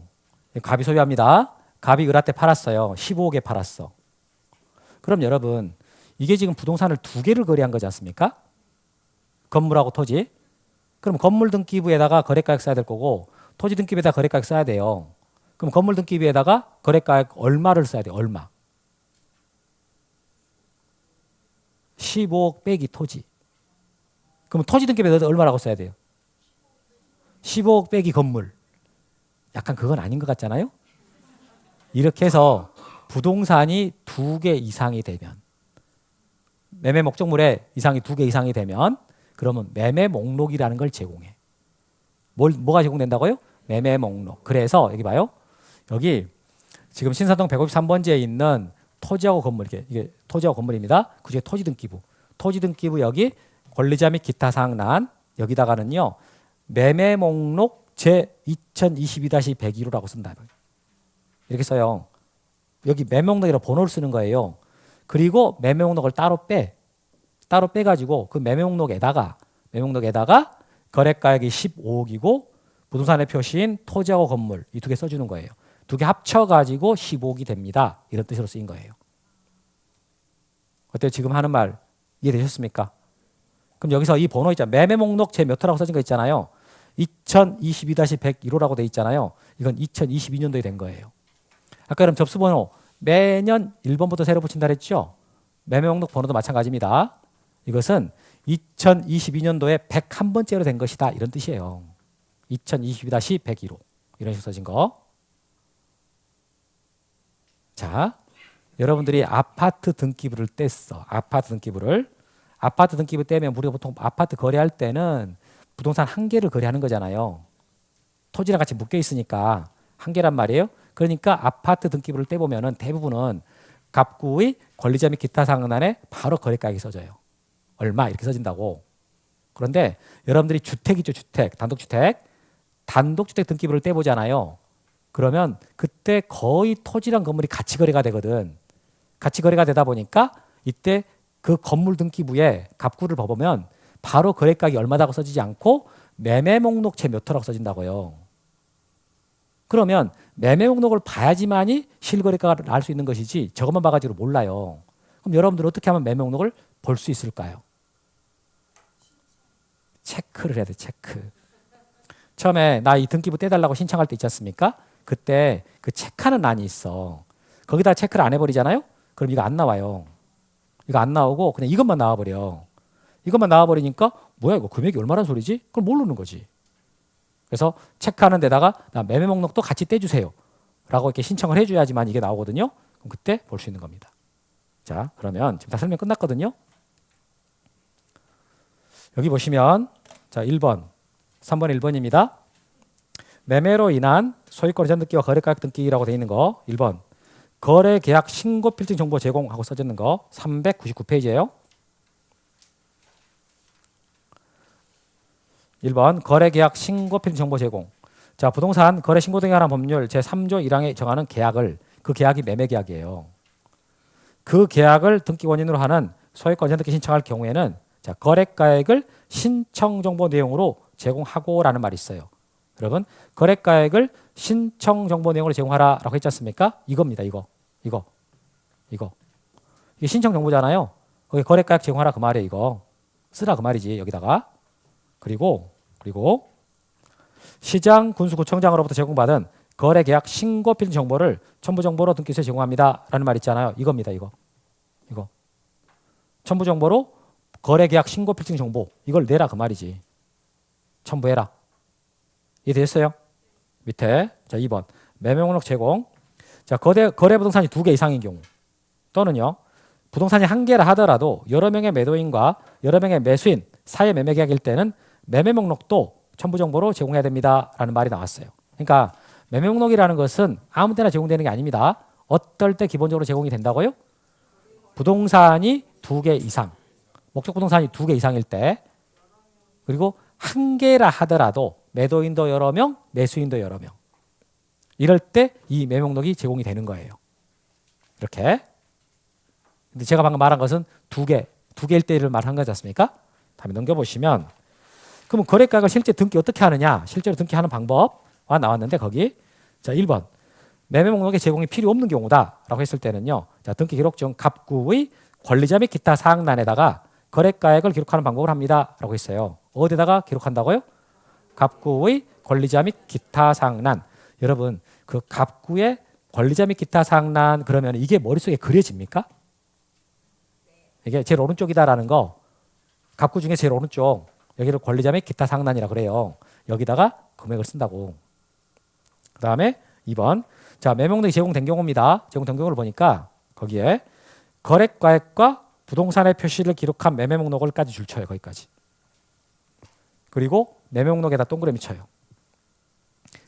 갑이 소유합니다. 갑이 을한테 팔았어요. 15억에 팔았어. 그럼 여러분 이게 지금 부동산을 두 개를 거래한 거지 않습니까? 건물하고 토지. 그럼 건물 등기부에다가 거래가액 써야 될 거고 토지 등기부에다가 거래가액 써야 돼요. 그럼 건물 등기부에다가 거래가액 얼마를 써야 돼요? 얼마? 15억 빼기 토지. 그럼 토지 등기부에다 얼마라고 써야 돼요? 15억 빼기 건물. 약간 그건 아닌 것 같잖아요? 이렇게 해서 부동산이 두 개 이상이 되면 매매 목적물의 이상이 두 개 이상이 되면 그러면 매매 목록이라는 걸 제공해. 뭐가 제공된다고요? 매매 목록. 그래서 여기 봐요. 여기 지금 신사동 153번지에 있는 토지하고 건물 이게 토지하고 건물입니다. 그중에 토지 등기부. 토지 등기부 여기 권리자 및 기타 사항란 여기다가는요. 매매 목록 제 2022-102호라고 쓴다. 이렇게 써요. 여기 매매 목록이라고 번호를 쓰는 거예요. 그리고 매매 목록을 따로 빼가지고 그 매매 목록에다가 거래가액이 15억이고 부동산의 표시인 토지하고 건물 이 두 개 써주는 거예요. 두 개 합쳐가지고 15억이 됩니다. 이런 뜻으로 쓰인 거예요. 어때요? 지금 하는 말 이해되셨습니까? 그럼 여기서 이 번호 있잖아요. 매매 목록 제 몇 호라고 써진 거 있잖아요. 2022-101호라고 돼 있잖아요. 이건 2022년도에 된 거예요. 아까 그럼 접수번호 매년 1번부터 새로 붙인다 그랬죠? 매매 목록 번호도 마찬가지입니다. 이것은 2022년도에 101번째로 된 것이다. 이런 뜻이에요. 2022-102호. 이런 식으로 써진 거. 자, 여러분들이 아파트 등기부를 뗐어. 아파트 등기부 떼면 우리가 보통 아파트 거래할 때는 부동산 한 개를 거래하는 거잖아요. 토지랑 같이 묶여 있으니까 한 개란 말이에요. 그러니까 아파트 등기부를 떼보면은 대부분은 갑구의 권리자 및 기타 사항란에 바로 거래가액이 써져요. 얼마 이렇게 써진다고. 그런데 여러분들이 주택 있죠. 주택, 단독주택 등기부를 떼보잖아요. 그러면 그때 거의 토지랑 건물이 같이 거래가 되거든. 같이 거래가 되다 보니까 이때 그 건물 등기부에 갑구를 봐보면 바로 거래가격이 얼마다고 써지지 않고 매매 목록 제 몇 호라고 써진다고요. 그러면 매매 목록을 봐야지만이 실거래가를 알 수 있는 것이지 저것만 봐가지고 몰라요. 그럼 여러분들 어떻게 하면 매매 목록을 볼 수 있을까요? 체크를 해야 돼. 체크. 처음에 나 이 등기부 떼달라고 신청할 때 있지 않습니까? 그때 그 체크하는 란이 있어. 거기다 체크를 안 해버리잖아요? 그럼 이거 안 나와요. 이거 안 나오고 그냥 이것만 나와버려. 이것만 나와버리니까 뭐야 이거 금액이 얼마란 소리지? 그걸 모르는 거지. 그래서 체크하는 데다가 나 매매 목록도 같이 떼주세요 라고 이렇게 신청을 해줘야지만 이게 나오거든요. 그럼 그때 볼 수 있는 겁니다. 자, 그러면 지금 다 설명 끝났거든요. 여기 보시면 자 1번 3번 1번입니다. 매매로 인한 소유권 이전 등기와 거래가액 등기라고 되어 있는 거 1번 거래 계약 신고 필증 정보 제공하고 써지는 거 399페이지예요. 1번 거래 계약 신고 필증 정보 제공. 자, 부동산 거래 신고 등에 관한 법률 제3조 1항에 정하는 계약을 그 계약이 매매 계약이에요. 그 계약을 등기 원인으로 하는 소액권 이전 등기 신청할 경우에는 자, 거래가액을 신청 정보 내용으로 제공하고라는 말이 있어요. 여러분, 거래가액을 신청 정보 내용으로 제공하라라고 했지 않습니까? 이겁니다. 이거. 이게 신청 정보잖아요. 거기 거래가액 제공하라 그 말이에요. 이거 쓰라 그 말이지. 여기다가 그리고 시장 군수구청장으로부터 제공받은 거래계약 신고 필증 정보를 첨부정보로 등기소에 제공합니다라는 말 있잖아요. 이겁니다. 이거 첨부정보로 거래계약 신고 필증 정보 이걸 내라 그 말이지. 첨부해라. 이해됐어요? 밑에 자 2번 매매목록 제공. 자, 거래 부동산이 2개 이상인 경우 또는요 부동산이 1개라 하더라도 여러 명의 매도인과 여러 명의 매수인 사이 매매 계약일 때는 매매 목록도 첨부 정보로 제공해야 됩니다라는 말이 나왔어요. 그러니까 매매 목록이라는 것은 아무 때나 제공되는 게 아닙니다. 어떨 때 기본적으로 제공이 된다고요? 부동산이 2개 이상, 목적 부동산이 2개 이상일 때, 그리고 1개라 하더라도 매도인도 여러 명, 매수인도 여러 명. 이럴 때 이 매매 목록이 제공이 되는 거예요. 이렇게. 근데 제가 방금 말한 것은 2개일 때를 말한 거지 않습니까? 다음에 넘겨보시면 그럼 거래가액을 실제 등기 어떻게 하느냐? 실제로 등기하는 방법과 나왔는데 거기 자 1번 매매 목록에 제공이 필요 없는 경우다라고 했을 때는요. 자, 등기 기록 중 갑구의 권리자 및 기타 사항란에다가 거래가액을 기록하는 방법을 합니다라고 했어요. 어디다가 기록한다고요? 갑구의 권리자 및 기타 사항란. 여러분 그 갑구의 권리자 및 기타 사항란 그러면 이게 머릿속에 그려집니까? 이게 제일 오른쪽이다라는 거 갑구 중에 제일 오른쪽 여기를 권리자 및 기타 사항란이라 그래요. 여기다가 금액을 쓴다고. 그 다음에 2번 자 매매목록이 제공된 경우입니다. 제공된 경우를 보니까 거기에 거래가액과 부동산의 표시를 기록한 매매목록을까지 줄쳐요. 거기까지. 그리고 매매목록에다 동그라미 쳐요.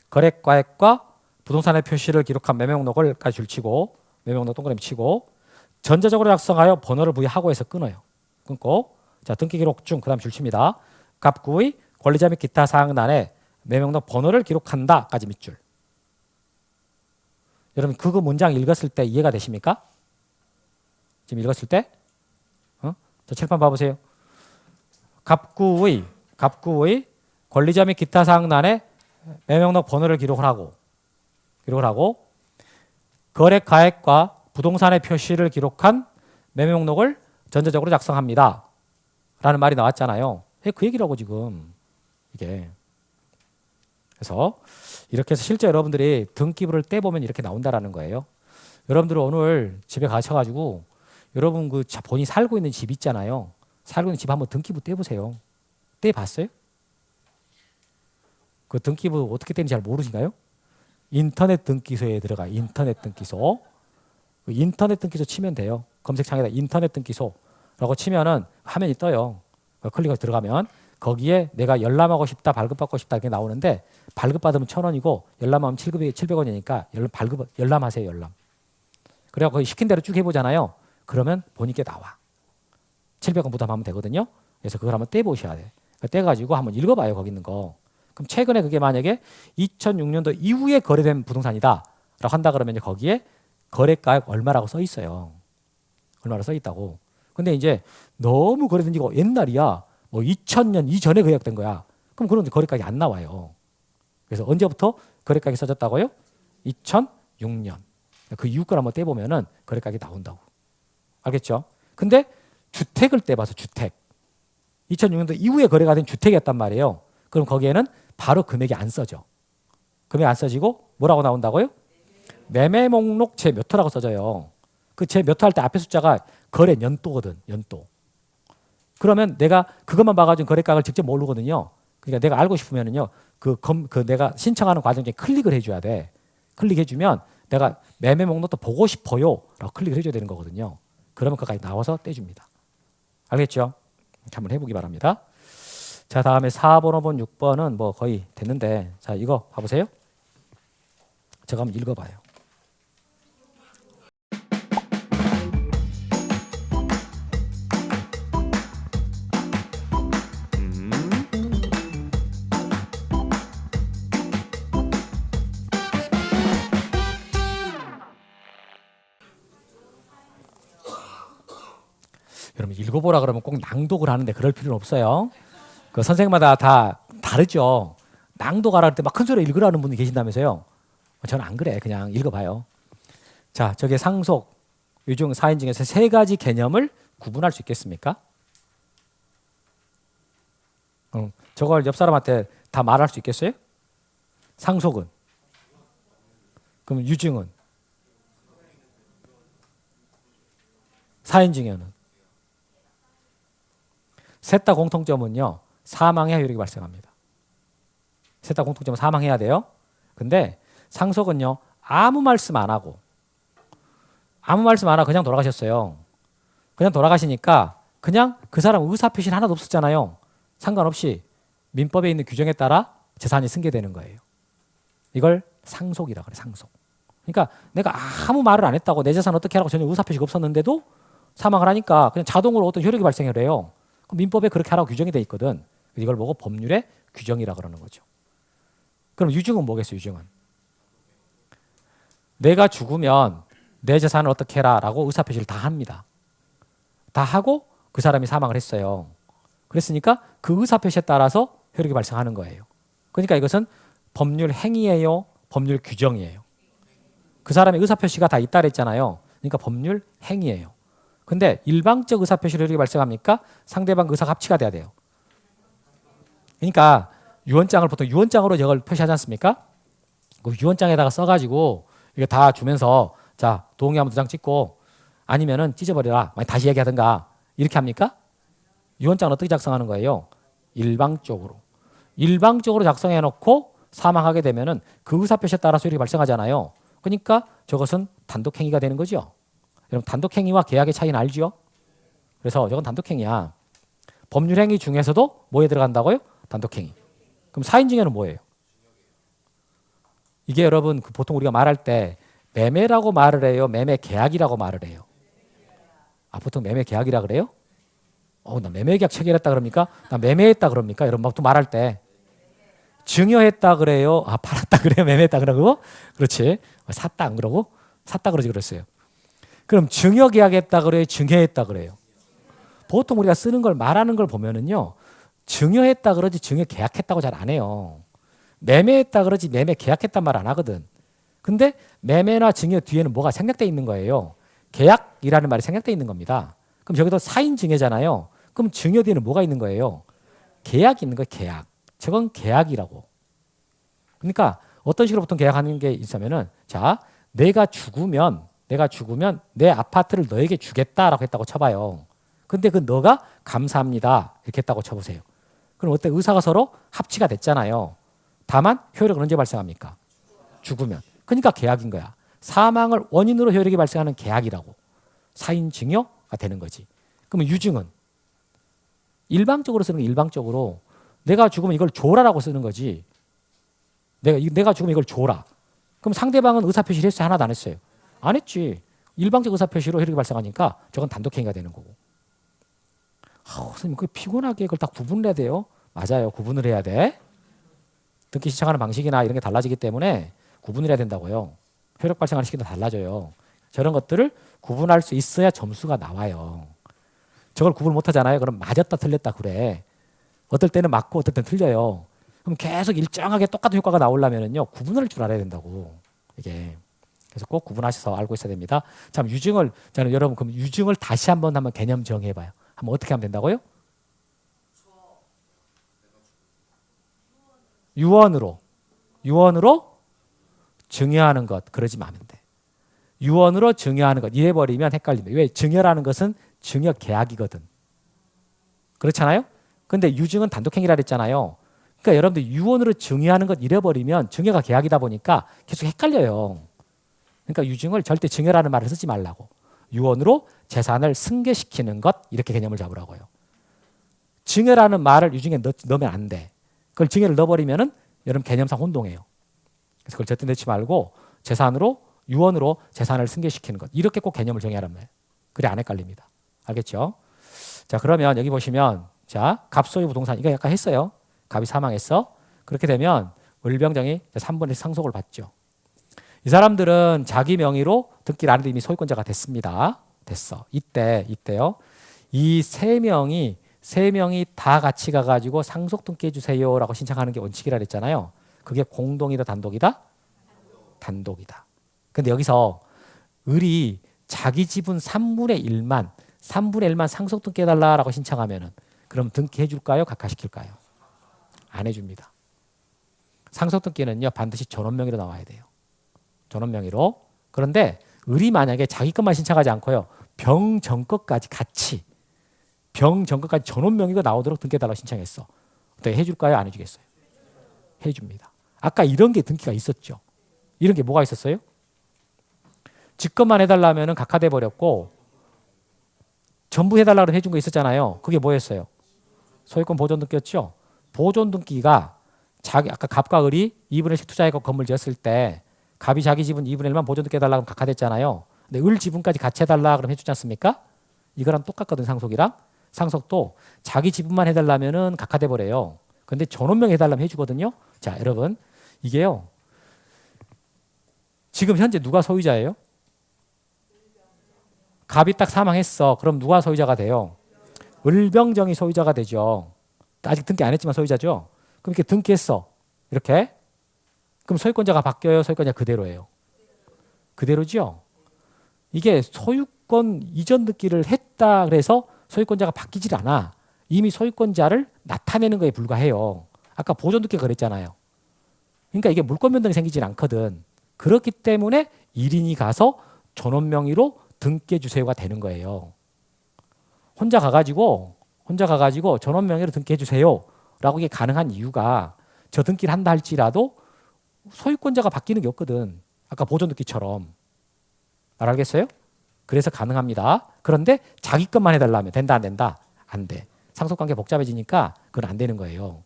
거래가액과 부동산의 표시를 기록한 매매목록을까지 줄치고 매매목록 동그라미 치고 전자적으로 작성하여 번호를 부여하고 해서 끊어요. 끊고 자 등기 기록 중 그다음 줄칩니다. 갑구의 권리자 및 기타 사항란에 매매목록 번호를 기록한다까지 밑줄. 여러분 그거 문장 읽었을 때 이해가 되십니까? 지금 읽었을 때? 저 칠판 봐보세요. 갑구의 권리자 및 기타 사항란에 매매목록 번호를 기록을 하고 거래가액과 부동산의 표시를 기록한 매매목록을 전자적으로 작성합니다. 라는 말이 나왔잖아요. 그 얘기라고 지금 이게. 그래서 이렇게 해서 실제 여러분들이 등기부를 떼보면 이렇게 나온다라는 거예요. 여러분들 오늘 집에 가셔가지고 여러분 그 본인이 살고 있는 집 있잖아요. 살고 있는 집 한번 등기부 떼보세요. 떼봤어요? 그 등기부 어떻게 떼는지 잘 모르신가요? 인터넷 등기소에 들어가. 인터넷 등기소. 그 인터넷 등기소 치면 돼요. 검색창에다 인터넷 등기소라고 치면은 화면이 떠요. 클릭해서 들어가면 거기에 내가 열람하고 싶다, 발급받고 싶다 이렇게 나오는데 발급받으면 1,000원이고 열람하면 700원이니까 열람하세요. 열람. 그래서 거기 시킨 대로 쭉 해보잖아요. 그러면 보니까 나와. 700원 부담하면 되거든요. 그래서 그걸 한번 떼보셔야 돼. 떼가지고 한번 읽어봐요. 거기 있는 거. 그럼 최근에 그게 만약에 2006년도 이후에 거래된 부동산이다 라고 한다 그러면 이제 거기에 거래가액 얼마라고 써 있어요. 얼마라고 써 있다고. 근데 이제 너무 거래된 지가 옛날이야. 뭐 2000년 이전에 계약된 거야. 그럼 그런 거래가액이 안 나와요. 그래서 언제부터 거래가액이 써졌다고요? 2006년. 그 이후 걸 한번 떼보면은 거래가액이 나온다고. 알겠죠? 근데 주택을 떼봐서 주택. 2006년도 이후에 거래가 된 주택이었단 말이에요. 그럼 거기에는 바로 금액이 안 써져. 금액이 안 써지고 뭐라고 나온다고요? 매매 목록 제 몇 호라고 써져요. 그 제 몇 호 할 때 앞에 숫자가 거래 연도거든. 연도. 그러면 내가 그것만 봐가지고 거래가액을 직접 모르거든요. 그러니까 내가 알고 싶으면은요. 그 내가 신청하는 과정 중에 클릭을 해줘야 돼. 클릭해주면 내가 매매 목록도 보고 싶어요. 라고 클릭을 해줘야 되는 거거든요. 그러면 그까지 나와서 떼줍니다. 알겠죠? 이렇게 한번 해보기 바랍니다. 자, 다음에 4번, 5번, 6번은 뭐 거의 됐는데 자, 이거 봐보세요. 제가 한번 읽어봐요. 읽어보라 그러면 꼭 낭독을 하는데 그럴 필요는 없어요. 그 선생님마다 다 다르죠. 낭독하라 할 때 막 큰 소리 읽으라는 분이 계신다면서요. 저는 안 그래. 그냥 읽어봐요. 자, 저게 상속, 유증, 사인 중에서 세 가지 개념을 구분할 수 있겠습니까? 저걸 옆 사람한테 다 말할 수 있겠어요? 상속은? 그럼 유증은? 사인 증여는? 셋 다 공통점은요. 사망의 효력이 발생합니다. 셋 다 공통점은 사망해야 돼요. 근데 상속은요. 아무 말씀 안 하고 그냥 돌아가셨어요. 그냥 돌아가시니까 그냥 그 사람 의사표시는 하나도 없었잖아요. 상관없이 민법에 있는 규정에 따라 재산이 승계되는 거예요. 이걸 상속이라 그래. 상속. 그러니까 내가 아무 말을 안 했다고 내 재산 어떻게 하라고 전혀 의사표시가 없었는데도 사망을 하니까 그냥 자동으로 어떤 효력이 발생을 해요. 민법에 그렇게 하라고 규정이 돼 있거든. 이걸 보고 법률의 규정이라 그러는 거죠. 그럼 유증은 뭐겠어요? 유증은 내가 죽으면 내 재산을 어떻게 해라라고 의사표시를 다 합니다. 다 하고 그 사람이 사망을 했어요. 그랬으니까 그 의사표시에 따라서 효력이 발생하는 거예요. 그러니까 이것은 법률 행위예요, 법률 규정이에요. 그 사람의 의사표시가 다 있다 그랬잖아요. 그러니까 법률 행위예요. 근데 일방적 의사표시로 효력이 발생합니까? 상대방 의사가 합치가 돼야 돼요. 그러니까 유언장을 보통 유언장으로 저걸 표시하지 않습니까? 그 유언장에다가 써가지고 이게 다 주면서 자 동의하면 2장 찍고 아니면은 찢어버려라. 다시 얘기하든가 이렇게 합니까? 유언장은 어떻게 작성하는 거예요? 일방적으로. 일방적으로 작성해놓고 사망하게 되면은 그 의사표시에 따라서 효력이 발생하잖아요. 그러니까 저것은 단독행위가 되는 거죠. 여러분 단독행위와 계약의 차이는 알죠? 그래서 저건 단독행위야. 법률행위 중에서도 뭐에 들어간다고요? 단독행위. 그럼 사인증여는 뭐예요? 이게 여러분 보통 우리가 말할 때 매매라고 말을 해요? 매매 계약이라고 말을 해요? 보통 매매 계약이라 그래요? 나 매매 계약 체결했다 그럽니까? 나 매매했다 그럽니까? 여러분 막 또 말할 때 증여했다 그래요? 팔았다 그래요? 매매했다 그러고? 그렇지. 샀다 안 그러고? 샀다 그러지 그랬어요. 그럼 증여 계약했다 그래요? 증여했다 그래요? 보통 우리가 쓰는 걸 말하는 걸 보면은요. 증여했다 그러지 증여 계약했다고 잘 안 해요. 매매했다 그러지 매매 계약했단 말 안 하거든. 근데 매매나 증여 뒤에는 뭐가 생략되어 있는 거예요. 계약이라는 말이 생략되어 있는 겁니다. 그럼 저기도 사인 증여잖아요. 그럼 증여 뒤에는 뭐가 있는 거예요? 계약이 있는 거예요. 계약. 저건 계약이라고. 그러니까 어떤 식으로 보통 계약하는 게 있으면은 자 내가 죽으면 내 아파트를 너에게 주겠다라고 했다고 쳐봐요. 근데 그 너가 감사합니다 이렇게 했다고 쳐보세요. 그럼 어때? 의사가 서로 합치가 됐잖아요. 다만 효력은 언제 발생합니까? 죽으면. 그러니까 계약인 거야. 사망을 원인으로 효력이 발생하는 계약이라고. 사인 증여가 되는 거지. 그러면 유증은 일방적으로 쓰는 게 일방적으로 내가 죽으면 이걸 줘라라고 쓰는 거지. 내가 죽으면 이걸 줘라. 그럼 상대방은 의사표시를 했어요? 하나도 안 했어요? 안 했지. 일방적 의사표시로 효력이 발생하니까 저건 단독행위가 되는 거고. 선생님 그 피곤하게 그걸 다 구분을 해야 돼요? 맞아요. 구분을 해야 돼. 듣기 시청하는 방식이나 이런 게 달라지기 때문에 구분을 해야 된다고요. 효력 발생하는 시기도 달라져요. 저런 것들을 구분할 수 있어야 점수가 나와요. 저걸 구분 못 하잖아요. 그럼 맞았다 틀렸다 그래. 어떨 때는 맞고 어떨 때는 틀려요. 그럼 계속 일정하게 똑같은 효과가 나오려면요 구분할 줄 알아야 된다고. 이게 그래서 꼭 구분하셔서 알고 있어야 됩니다. 참 유증을 저는 여러분 그럼 유증을 다시 한번 개념 정해봐요. 한번 어떻게 하면 된다고요? 유언으로 증여하는 것 그러지 마면 돼. 유언으로 증여하는 것 이래버리면 헷갈립니다. 왜? 증여라는 것은 증여 계약이거든. 그렇잖아요? 근데 유증은 단독행위라 그랬잖아요. 그러니까 여러분들 유언으로 증여하는 것 잃어버리면 증여가 계약이다 보니까 계속 헷갈려요. 그러니까 유증을 절대 증여라는 말을 쓰지 말라고. 유언으로 재산을 승계시키는 것 이렇게 개념을 잡으라고요. 증여라는 말을 유증에 넣으면 안 돼. 그걸 증여를 넣어버리면은 여러분 개념상 혼동해요. 그래서 그걸 절대 넣지 말고 유언으로 재산을 승계시키는 것 이렇게 꼭 개념을 정해야 합니다. 그래 안 헷갈립니다. 알겠죠? 자 그러면 여기 보시면 갑 소유 부동산 이거 약간 했어요. 갑이 사망했어. 그렇게 되면 을병정이 3분의 상속을 받죠. 이 사람들은 자기 명의로 등기를 안 해도 이미 소유권자가 됐습니다. 됐어. 이때요. 이 세 명이 다 같이 가가지고 상속등기 해주세요라고 신청하는 게 원칙이라 그랬잖아요. 그게 공동이다 단독이다? 단독이다. 근데 여기서 을이 자기 지분 3분의 1만 상속등기 해달라라고 신청하면은 그럼 등기해 줄까요? 각하시킬까요? 안 해줍니다. 상속등기는요 반드시 전원명의로 나와야 돼요. 전원명의로. 그런데 을이 만약에 자기 것만 신청하지 않고요 병정 것까지 같이 병정 것까지 전원명의가 나오도록 등기해달라고 신청했어. 어떻게 해줄까요? 안 해주겠어요? 해줍니다. 아까 이런 게 등기가 있었죠. 이런 게 뭐가 있었어요? 지 것만 해달라면 각하돼 버렸고 전부 해달라고 해준 거 있었잖아요. 그게 뭐였어요? 소유권 보존 등기였죠. 보존 등기가 자기 아까 갑과 을이 2분의 1씩 투자해서 건물 지었을 때 갑이 자기 지분 2분의 1만 보존 등기 해달라고 각하됐잖아요. 근데 을 지분까지 같이 해달라 그럼 해주지 않습니까? 이거랑 똑같거든 상속이랑. 상속도 자기 지분만 해달라면은 각하돼 버려요. 근데 전원명 해달라면 해주거든요. 자 여러분 이게요. 지금 현재 누가 소유자예요? 갑이 딱 사망했어. 그럼 누가 소유자가 돼요? 을병정이 소유자가 되죠. 아직 등기 안 했지만 소유자죠. 그럼 이렇게 등기했어. 이렇게. 그럼 소유권자가 바뀌어요? 소유권자 그대로예요? 그대로죠. 이게 소유권 이전 등기를 했다 그래서 소유권자가 바뀌질 않아. 이미 소유권자를 나타내는 거에 불과해요. 아까 보존 등기가 그랬잖아요. 그러니까 이게 물권 변동이 생기질 않거든. 그렇기 때문에 1인이 가서 전원 명의로 등기해 주세요가 되는 거예요. 혼자 가가지고 전원 명의로 등기해 주세요라고 이게 가능한 이유가 저 등기를 한다 할지라도 소유권자가 바뀌는 게 없거든. 아까 보존 등기처럼. 말 알겠어요? 그래서 가능합니다. 그런데 자기 것만 해달라면 된다 안 된다? 안 돼. 상속관계 복잡해지니까 그건 안 되는 거예요.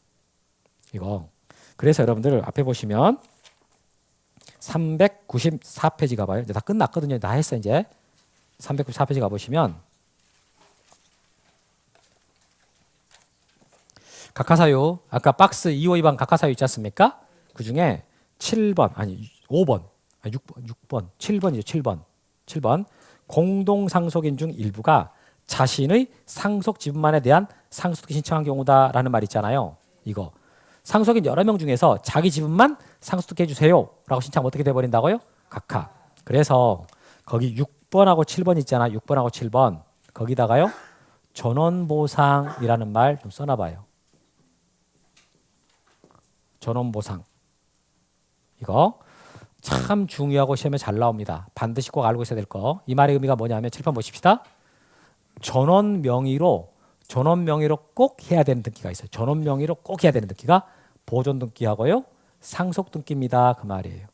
이거. 그래서 여러분들 앞에 보시면 394페이지 가봐요. 이제 다 끝났거든요. 다 했어 이제. 394페이지 가보시면 각하사유 아까 박스 252번 각하사유 있지 않습니까? 그 중에 7번 아니 5번 아니 6번 7번이죠. 7번 공동상속인 중 일부가 자신의 상속 지분만에 대한 상속등기 신청한 경우다라는 말 있잖아요. 이거 상속인 여러 명 중에서 자기 지분만 상속등기 해주세요라고 신청하면 어떻게 돼버린다고요? 각하. 그래서 거기 6번하고 7번 있잖아. 6번하고 7번 거기다가요 전원보상이라는 말 좀 써놔봐요. 전원보상 이거 참 중요하고 시험에 잘 나옵니다. 반드시 꼭 알고 있어야 될 거. 이 말의 의미가 뭐냐면 7번 보십시다. 전원 명의로 꼭 해야 되는 등기가 있어요. 전원 명의로 꼭 해야 되는 등기가 보존 등기하고요 상속 등기입니다. 그 말이에요.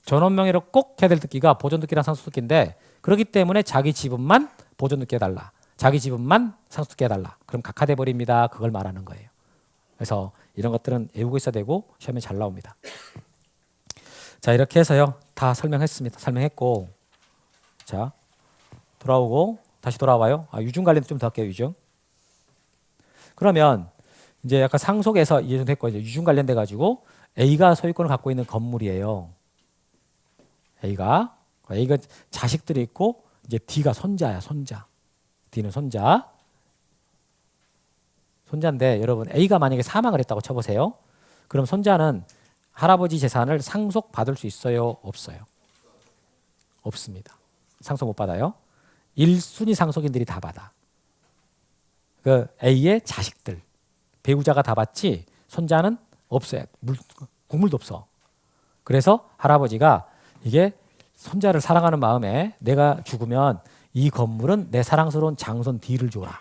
전원 명의로 꼭 해야 될 등기가 보존 등기랑 상속 등기인데 그렇기 때문에 자기 지분만 보존 등기 해달라. 자기 지분만 상속 등기 해달라. 그럼 각하돼 버립니다. 그걸 말하는 거예요. 그래서 이런 것들은 외우고 있어야 되고 시험에 잘 나옵니다. 자 이렇게 해서요 다 설명했습니다. 설명했고 자 돌아오고 다시 돌아와요. 유증 관련 좀 더 할게요. 유증. 그러면 이제 약간 상속에서 이해좀 됐고 이제 유증 관련돼 가지고 A가 소유권을 갖고 있는 건물이에요. A가 자식들이 있고 이제 D가 손자야. 손자. D는 손자인데 여러분 A가 만약에 사망을 했다고 쳐보세요. 그럼 손자는 할아버지 재산을 상속받을 수 있어요? 없어요? 없습니다. 상속 못 받아요. 1순위 상속인들이 다 받아. 그 A의 자식들, 배우자가 다 받지 손자는 없어요. 국물도 없어. 그래서 할아버지가 이게 손자를 사랑하는 마음에 내가 죽으면 이 건물은 내 사랑스러운 장손 D를 줘라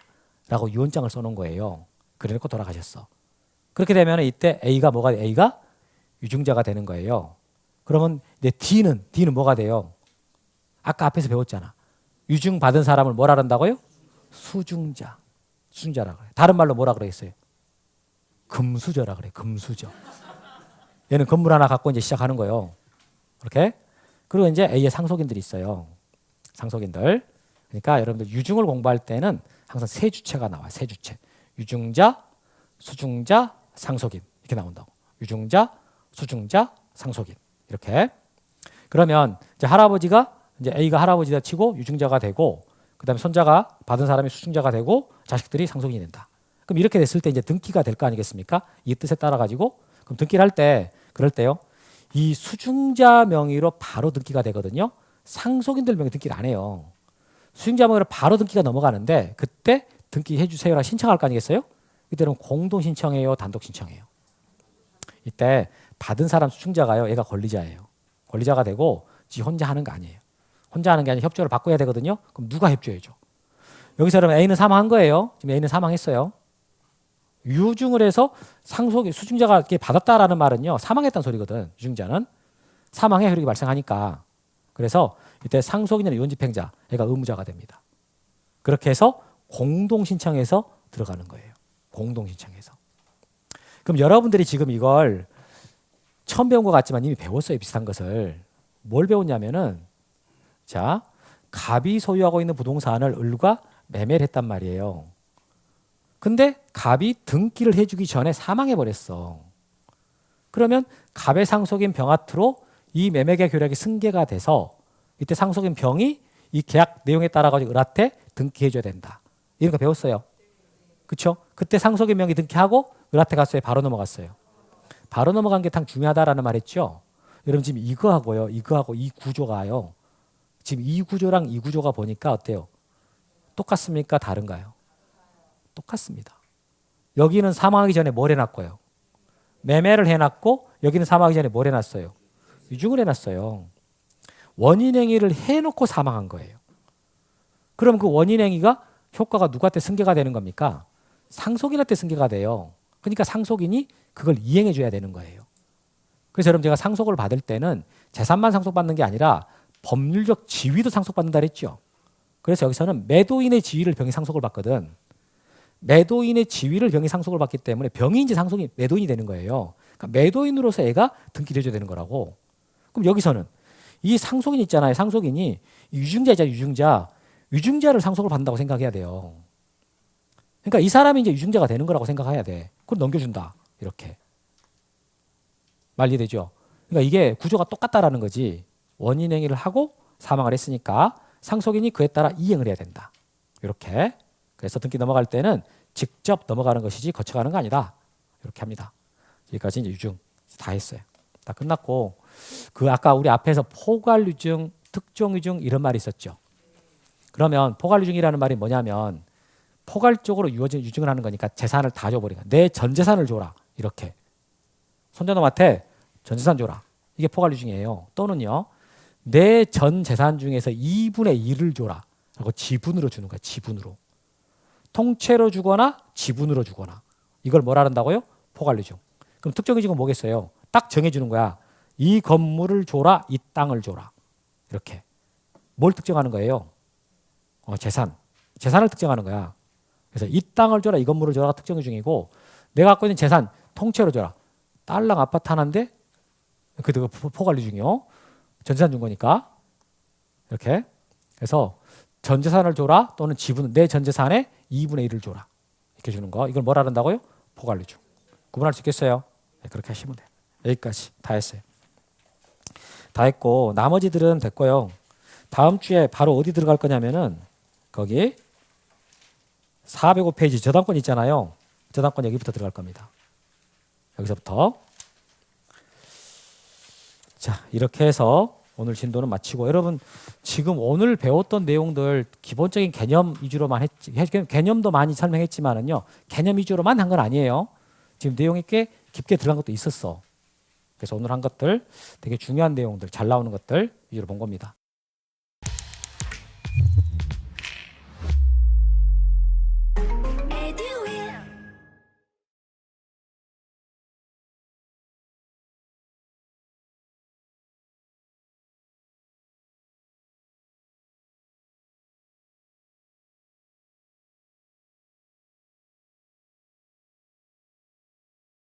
라고 유언장을 써놓은 거예요. 그래놓고 돌아가셨어. 그렇게 되면 이때 A가 유증자가 되는 거예요. 그러면 이제 D는 뭐가 돼요? 아까 앞에서 배웠잖아. 유증 받은 사람을 뭐라 그런다고요? 수증자라 그래. 다른 말로 뭐라 그랬어요? 금수저라 그래. 금수저. 얘는 건물 하나 갖고 이제 시작하는 거예요. 이렇게. 그리고 이제 A의 상속인들이 있어요. 상속인들. 그러니까 여러분들 유증을 공부할 때는 항상 세 주체가 나와요. 세 주체. 유증자, 수증자, 상속인 이렇게 나온다고. 유증자, 수증자, 상속인 이렇게. 그러면 이제 A가 할아버지다 치고 유증자가 되고 그다음에 손자가 받은 사람이 수증자가 되고 자식들이 상속인이 된다. 그럼 이렇게 됐을 때 이제 등기가 될 거 아니겠습니까? 이 뜻에 따라 가지고 그럼 등기를 할 때 그럴 때요. 이 수증자 명의로 바로 등기가 되거든요. 상속인들 명의 등기를 안 해요. 수증자 명의로 바로 등기가 넘어가는데 그때 등기해 주세요라 신청할 거 아니겠어요? 이때는 공동 신청해요, 단독 신청해요. 이때 받은 사람 수증자가요. 얘가 권리자예요. 권리자가 되고 지 혼자 하는 거 아니에요. 혼자 하는 게 아니라 협조를 바꿔야 되거든요. 그럼 누가 협조해줘? 여기서 그러면 A는 사망한 거예요. 지금 A는 사망했어요. 유증을 해서 상속 수증자가 이렇게 받았다라는 말은요. 사망했다는 소리거든. 유증자는 사망의 효력이 발생하니까. 그래서 이때 상속인이나 유언집행자, 얘가 의무자가 됩니다. 그렇게 해서 공동 신청해서 들어가는 거예요. 공동 신청해서. 그럼 여러분들이 지금 이걸 처음 배운 것 같지만 이미 배웠어요. 비슷한 것을. 뭘 배웠냐면은 자, 갑이 소유하고 있는 부동산을 을과 매매를 했단 말이에요. 근데 갑이 등기를 해주기 전에 사망해 버렸어. 그러면 갑의 상속인 병아트로 이 매매계약 효력이 승계가 돼서 이때 상속인 병이 이 계약 내용에 따라 가지고 을한테 등기해줘야 된다. 이런 거 배웠어요. 그렇죠? 그때 상속인 명의 등기하고 을한테 갔어요. 바로 넘어갔어요. 바로 넘어간 게 참 중요하다라는 말 했죠. 여러분 지금 이거하고요. 이거하고 이 구조가요. 지금 이 구조랑 이 구조가 보니까 어때요? 똑같습니까? 다른가요? 똑같습니다. 여기는 사망하기 전에 뭘 해놨고요? 매매를 해놨고 여기는 사망하기 전에 뭘 해놨어요? 유증을 해놨어요. 원인행위를 해놓고 사망한 거예요. 그럼 그 원인행위가 효과가 누구한테 승계가 되는 겁니까? 상속인한테 승계가 돼요. 그러니까 상속인이 그걸 이행해 줘야 되는 거예요. 그래서 여러분 제가 상속을 받을 때는 재산만 상속받는 게 아니라 법률적 지위도 상속받는다 그랬죠. 그래서 여기서는 매도인의 지위를 병이 상속을 받거든. 매도인의 지위를 병이 상속을 받기 때문에 병이 이제 상속이 매도인이 되는 거예요. 그러니까 매도인으로서 애가 등기를 해줘야 되는 거라고. 그럼 여기서는 이 상속인 있잖아요. 상속인이 유증자이자 유증자를 상속을 받는다고 생각해야 돼요. 그러니까 이 사람이 이제 유증자가 되는 거라고 생각해야 돼. 그걸 넘겨준다. 이렇게. 말 이해되죠? 그러니까 이게 구조가 똑같다라는 거지. 원인행위를 하고 사망을 했으니까 상속인이 그에 따라 이행을 해야 된다. 이렇게. 그래서 등기 넘어갈 때는 직접 넘어가는 것이지 거쳐가는 거 아니다. 이렇게 합니다. 여기까지 이제 유증 다 했어요. 다 끝났고 그 아까 우리 앞에서 포괄유증, 특종유증 이런 말이 있었죠. 그러면 포괄유증이라는 말이 뭐냐면 포괄적으로 유증을 하는 거니까 재산을 다 줘버리니까 내 전 재산을 줘라. 이렇게. 손자놈한테 전 재산 줘라. 이게 포괄유증이에요. 또는요. 내 전 재산 중에서 2분의 1을 줘라. 라고 지분으로 주는 거야. 지분으로. 통째로 주거나 지분으로 주거나. 이걸 뭐라 한다고요? 포괄유증. 그럼 특정유증은 뭐겠어요? 딱 정해주는 거야. 이 건물을 줘라. 이 땅을 줘라. 이렇게. 뭘 특정하는 거예요? 재산을 특정하는 거야. 그래서 이 땅을 줘라. 이 건물을 줘라가 특정유증이고 내가 갖고 있는 재산 통째로 줘라. 딸랑 아파트 하나인데 그게 포괄유증이요. 전 재산 준 거니까. 이렇게. 그래서 전 재산을 줘라 또는 지분 내 전 재산의 2분의 1을 줘라. 이렇게 주는 거. 이걸 뭐라 한다고요? 포괄유증. 구분할 수 있겠어요? 네, 그렇게 하시면 돼요. 여기까지 다 했어요. 다 했고 나머지들은 됐고요. 다음 주에 바로 어디 들어갈 거냐면은 거기 405페이지 저당권 있잖아요. 저당권 여기부터 들어갈 겁니다. 여기서부터. 자, 이렇게 해서 오늘 진도는 마치고 여러분 지금 오늘 배웠던 내용들 기본적인 개념 위주로만 개념도 많이 설명했지만은요. 개념 위주로만 한 건 아니에요. 지금 내용이 꽤 깊게 들어간 것도 있었어. 그래서 오늘 한 것들 되게 중요한 내용들 잘 나오는 것들 위주로 본 겁니다.